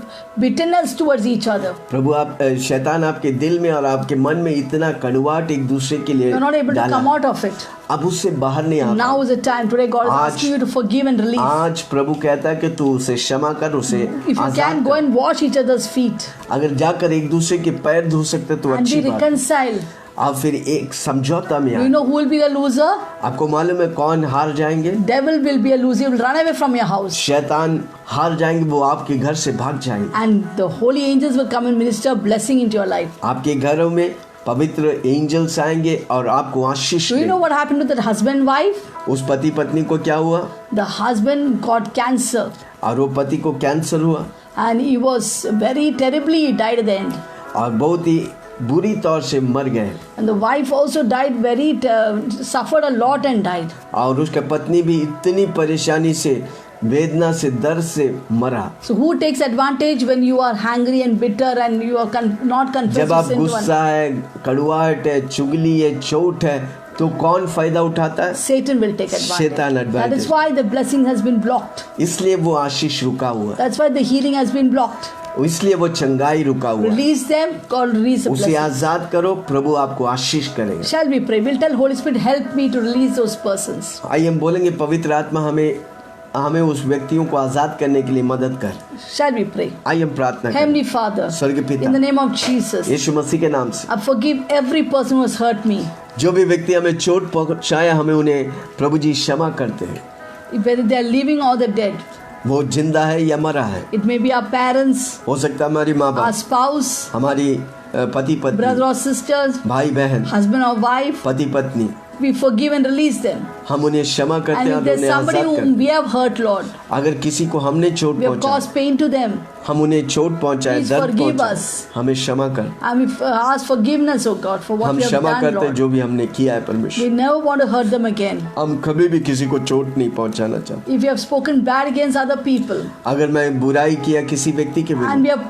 bitterness towards each other. प्रभु आप शैतान आपके दिल में और आपके मन में इतना कड़वाहट एक दूसरे के लिए You are not able to डाला, come out of it. अब उससे बाहर नहीं आ Now पाओ। is the time. Today God is आज- asking you to forgive and release. आज प्रभु कहता है कि तू उसे क्षमा कर, उसे If you Azad can, go कर। and wash each other's feet अगर जाकर एक दूसरे के पैर धो सकते तो and अच्छी be बात है। reconciled. आप फिर एक समझौता में Do you आए। know who will be the loser? आपको मालूम है कौन हार जाएंगे? Devil will be a loser. He will run away from your house. शैतान हार जाएंगे, वो आपके घर से भाग जाएंगे। And the holy angels will come and minister blessing into your life. आपके घरों में पवित्र एंजल्स आएंगे और आपको आशीष Do you know देंगे। what happened to that husband wife? उस पति पत्नी को क्या हुआ? The husband got cancer और वो पति को कैंसर हुआ and he was very terribly, he died at the end. और बहुत ही बुरी तौर से मर गए And the wife also died suffered a lot and died. और उसके पत्नी भी इतनी परेशानी से, वेदना से, दर्द से मरा। So who takes advantage when you are hungry and bitter and you are not confessed जब your आप sin to one? गुस्सा है, कड़वाहट है, चुगली है, चोट है, तो कौन फायदा उठाता है? Satan will take शैतान advantage. That is advantage। why the blessing has been blocked. इसलिए वो आशीष रुका हुआ, That's why the healing has been blocked. इसलिए वो चंगाई रुका हुआ। Release them, God release the उसे blessing. आजाद करो, प्रभु आपको आशीष करेगा। Shall we pray? We'll tell Holy Spirit, help me to release those persons. आइए हम बोलेंगे, पवित्र आत्मा हमें उस व्यक्तियों को आजाद करने के लिए मदद कर। Shall we pray? आइए हम प्रार्थना करें। Heavenly Father, स्वर्गीय पिता, in the name of Jesus, यीशु मसीह के नाम से I forgive every person who has hurt me. जो भी व्यक्ति हमें चोट पहुंचाया, हमें उन्हें प्रभु जी क्षमा करते हैं। Whether they are living or they're dead. वो जिंदा है या मरा है, It may be our parents, हो सकता है हमारी माँ our बाप, spouse, हमारी पति brother पत्नी, or sisters, भाई बहन, husband or wife. पति पत्नी, We forgive and release them. हम उन्हें क्षमा करते And हैं if और there's उन्हें somebody आजाद whom करते we have hurt, Lord, हैं। अगर किसी को हमने चोट we have पहुंचाई, caused pain to them, हम उन्हें चोट पहुंचाए, Please दर्द forgive पहुंचाए, us. हमें क्षमा कर। and we ask forgiveness, oh God, for what हम we have क्षमा done, करते हैं Lord. जो भी हमने किया है परमेश्वर। We never want to hurt them again. हम कभी भी किसी को चोट नहीं पहुंचाना चाहते। If we have spoken bad against other people अगर मैं बुराई किया किसी व्यक्ति के and विरुद्ध we have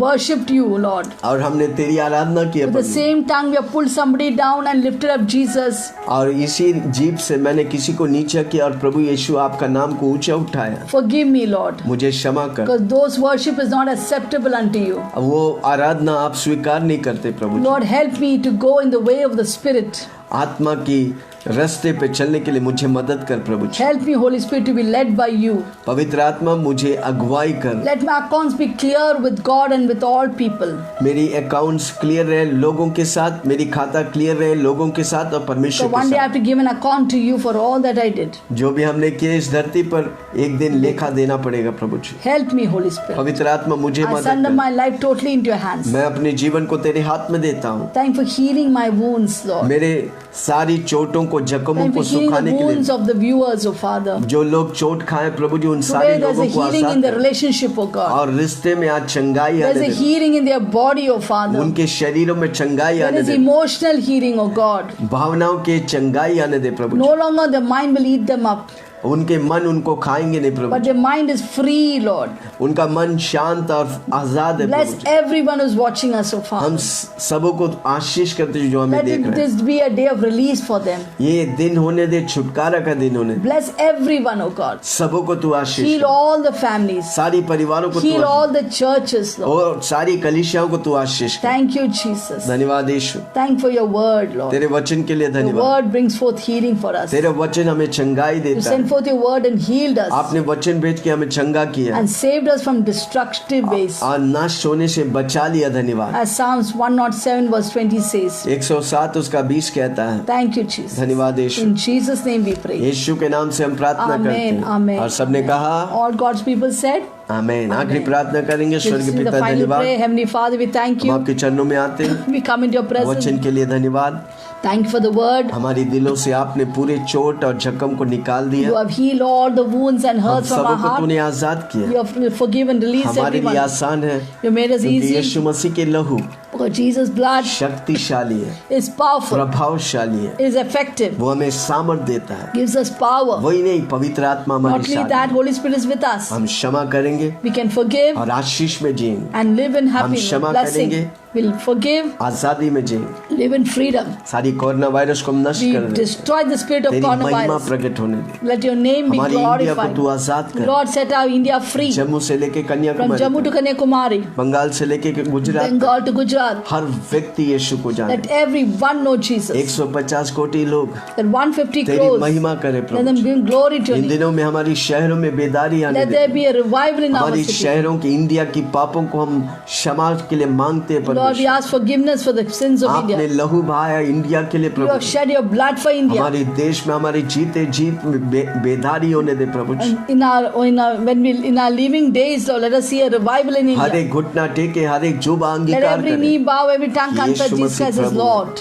worshipped you, Lord, और हमने तेरी आराधना की है with the Prabhu, same tongue we have pulled somebody down and lifted up Jesus, और इसी जीभ से मैंने किसी को नीचा किया और प्रभु यीशु आपका नाम को ऊंचा उठाया, forgive me, Lord, मुझे क्षमा कर। because those worship is not acceptable unto you. वो आराधना आप स्वीकार नहीं करते प्रभु जी। Lord, help me to go in the way of the Spirit. आत्मा की रास्ते पे चलने के लिए मुझे मदद कर प्रभु जी। Help me, Holy Spirit, to be led by you. पवित्र आत्मा मुझे अगुवाई कर। Let my accounts be clear with God and with all people. मेरी अकाउंट्स क्लियर रहे लोगों के साथ, मेरी खाता क्लियर रहे लोगों के साथ और So परमेश्वर one के day I साथ। have to give an account to you for all that I did. जो भी हमने किया इस धरती पर एक दिन लेखा देना पड़ेगा प्रभु जी। Help me, Holy Spirit. पवित्र आत्मा मुझे I मदद surrender कर। my life totally into your hands. मैं अपने जीवन को तेरे हाथ में देता हूँ। Thank you for healing my wounds, Lord. मेरे सारी चोटों को, जख्मों Thank you को for healing सुखाने the के wounds लिए of the viewers, oh Father. जो लोग चोट खाए प्रभु जी उन Today सारे there's a लोगों को healing in आजाद the कर relationship, oh God. और रिश्ते में आज चंगाई There's आने a they, healing in their body, oh Father. उनके शरीरों में चंगाई There आने is they, emotional healing, oh God. भावनाओं के चंगाई आने दे प्रभु No longer the mind will eat them up, जी। उनके मन उनको खाएंगे नहीं प्रभु but ji. their mind is free, Lord. उनका मन शांत और आजाद है Bless प्रभु जी। everyone who's watching us, oh हम Father. सबों को आशीष करते हैं जो हमें Let देख रहे हैं। this be a day of release for them. ये दिन होने दे, छुटकारा का दिन होने दे। Bless everyone, oh God. सबों को तू आशीष Heal कर। all the families. सारी परिवारों को तू Heal all Ashish the churches, Lord. और सारी कलीसियाओं को तू आशीष कर। Thank you, Jesus. धन्यवाद यीशु, Thank for your word, Lord. तेरे वचन के लिए Your धन्यवाद। word brings forth healing for us. तेरे वचन हमें चंगाई You देता sent है। forth your word and healed us आपने वचन भेज के हमें चंगा किया and saved us from destructive ways. और नाश होने से बचा लिया। धन्यवाद। As Psalms 107 verse 20 says. 107 उसका 20 कहता है। Thank you, Jesus. धन्यवाद यीशु। In Jesus' name we pray. यीशु के नाम से हम प्रार्थना करते Amen. हैं Amen. और सबने कहा All God's people said. आमीन। आखिरी प्रार्थना करेंगे। This स्वर्गीय is the पिता final धन्यवाद, prayer. Heavenly Father, we thank हम you. आपके चरणों में आते हैं। We come into your presence. वचन के लिए धन्यवाद। Thank you for the word. हमारी दिलों से आपने पूरे चोट और जख्म को निकाल You दिया। have healed all the wounds and हम hurts from सबों our को heart. तूने आजाद किया। You have forgiven and released हमारे लिए everyone. आसान है You made us क्योंकि easy. यीशु मसीह के लहू Because Jesus' blood शक्तिशाली है, is powerful. प्रभावशाली है, It is effective. वो हमें सामर्थ देता है। Gives us power. वही नहीं, पवित्र आत्मा Not हमारे only साथ that, है। Holy Spirit is with us. हम क्षमा करेंगे We can forgive और आशीष में जिएंगे, and live in हम happiness, क्षमा blessing. करेंगे, We'll forgive, आजादी में जिएंगे। live in freedom. सारी कोरोना वायरस को हम नष्ट We कर देंगे। destroy the spirit of तेरी महिमा coronavirus. प्रकट होने दे। Let your name be हमारी इंडिया को glorified. तू आजाद कर। Lord, set our India free. Jammu से लेके From कन्याकुमारी Jammu to तक, Kanyakumari, बंगाल से लेके गुजरात तक, Bengal to Gujarat. हर व्यक्ति यीशु को जाने। Let everyone know Jesus. 150 कोटि लोग That 150 तेरी crores. महिमा करे Let Prabhu. them bring glory to your in name. दिनों में हमारी शहरों में बेदारी आने Let they. there be a revival in our हमारी city. शहरों की, इंडिया की पापों को हम क्षमा के लिए मांगते हैं Lord, we परमेश्वर। ask forgiveness for the sins of आपने India. लहू बहाया इंडिया के लिए You Prabhu. have shed your blood for India. हमारे देश में हमारी जीते जीत में बेदारी होने दे प्रभु। And in our living days, Lord, let us see a revival in her India. एक घुटना टेके, हर एक जुबान Let अंगीकार every करे। knee bow, every tongue confess Yeshu Jesus Masih Christ is प्रभु है। Lord.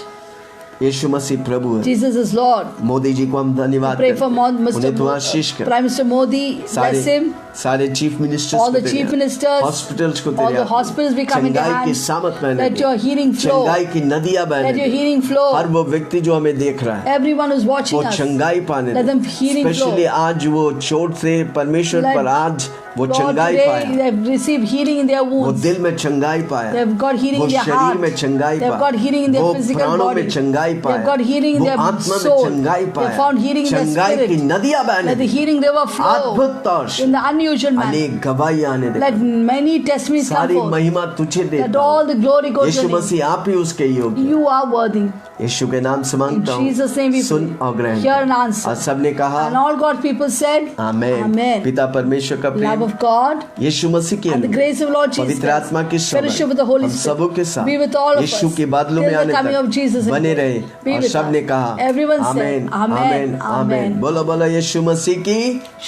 यीशु मसीह प्रभु है। Jesus is Lord. Modi ji को हम धन्यवाद Pray for करते हैं। उन्हें तू Mr. आशीष कर। Prime Minister Modi. सारे Bless him. सारे chief ministers all the chief ministers, hospitals को all तेरे the हाथ में। hospitals be coming to चंगाई की hand. सामत बहने Let your healing flow. चंगाई की नदियां बहने Let your healing flow. हर वो व्यक्ति जो हमें देख रहा है Everyone who's watching वो us, चंगाई पाने let them healing flow. Specially आज वो चोट से परमेश्वर Let पर आज वो God चंगाई today पाया, they have received healing in their वो wounds. दिल में चंगाई पाया, They have got healing वो in their शरीर heart. में चंगाई They have पाया, got healing in their वो physical प्राणों body. में चंगाई They पाया, have got healing in वो their आत्मा में soul. चंगाई They have पाया, found healing in their चंगाई की spirit. नदियां बहने Let the healing river flow अद्भुत तौर से in the unusual manner. अनेक गवाही आने दे। Let many testimonies come सारी forth. महिमा तुझे Let देता हूं। all the glory go to Yeshu your name. मसीह आप ही उसके योग्य। You are worthy. यीशु के नाम से मांगता In Jesus' name we हूँ, सुन pray. और ग्रहण Hear कर। and answer. और सबने कहा And all God's people said, amen. Amen. पिता परमेश्वर का Love प्रेम, of God यीशु मसीह की and the grace of Lord Jesus पवित्र आत्मा की Christ, fellowship with the Holy हम सबों के Spirit, साथ be with all of Yeshu us के बादलों में till the आने coming of Jesus तक in बने glory. रहे। Be और with सबने us. कहा Everyone said, आमेन Amen, आमेन आमेन। Amen. बोलो बोलो यीशु मसीह की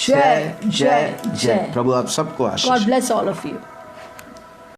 जय, जय, जय। प्रभु आप सबको आशीष। God bless all of you.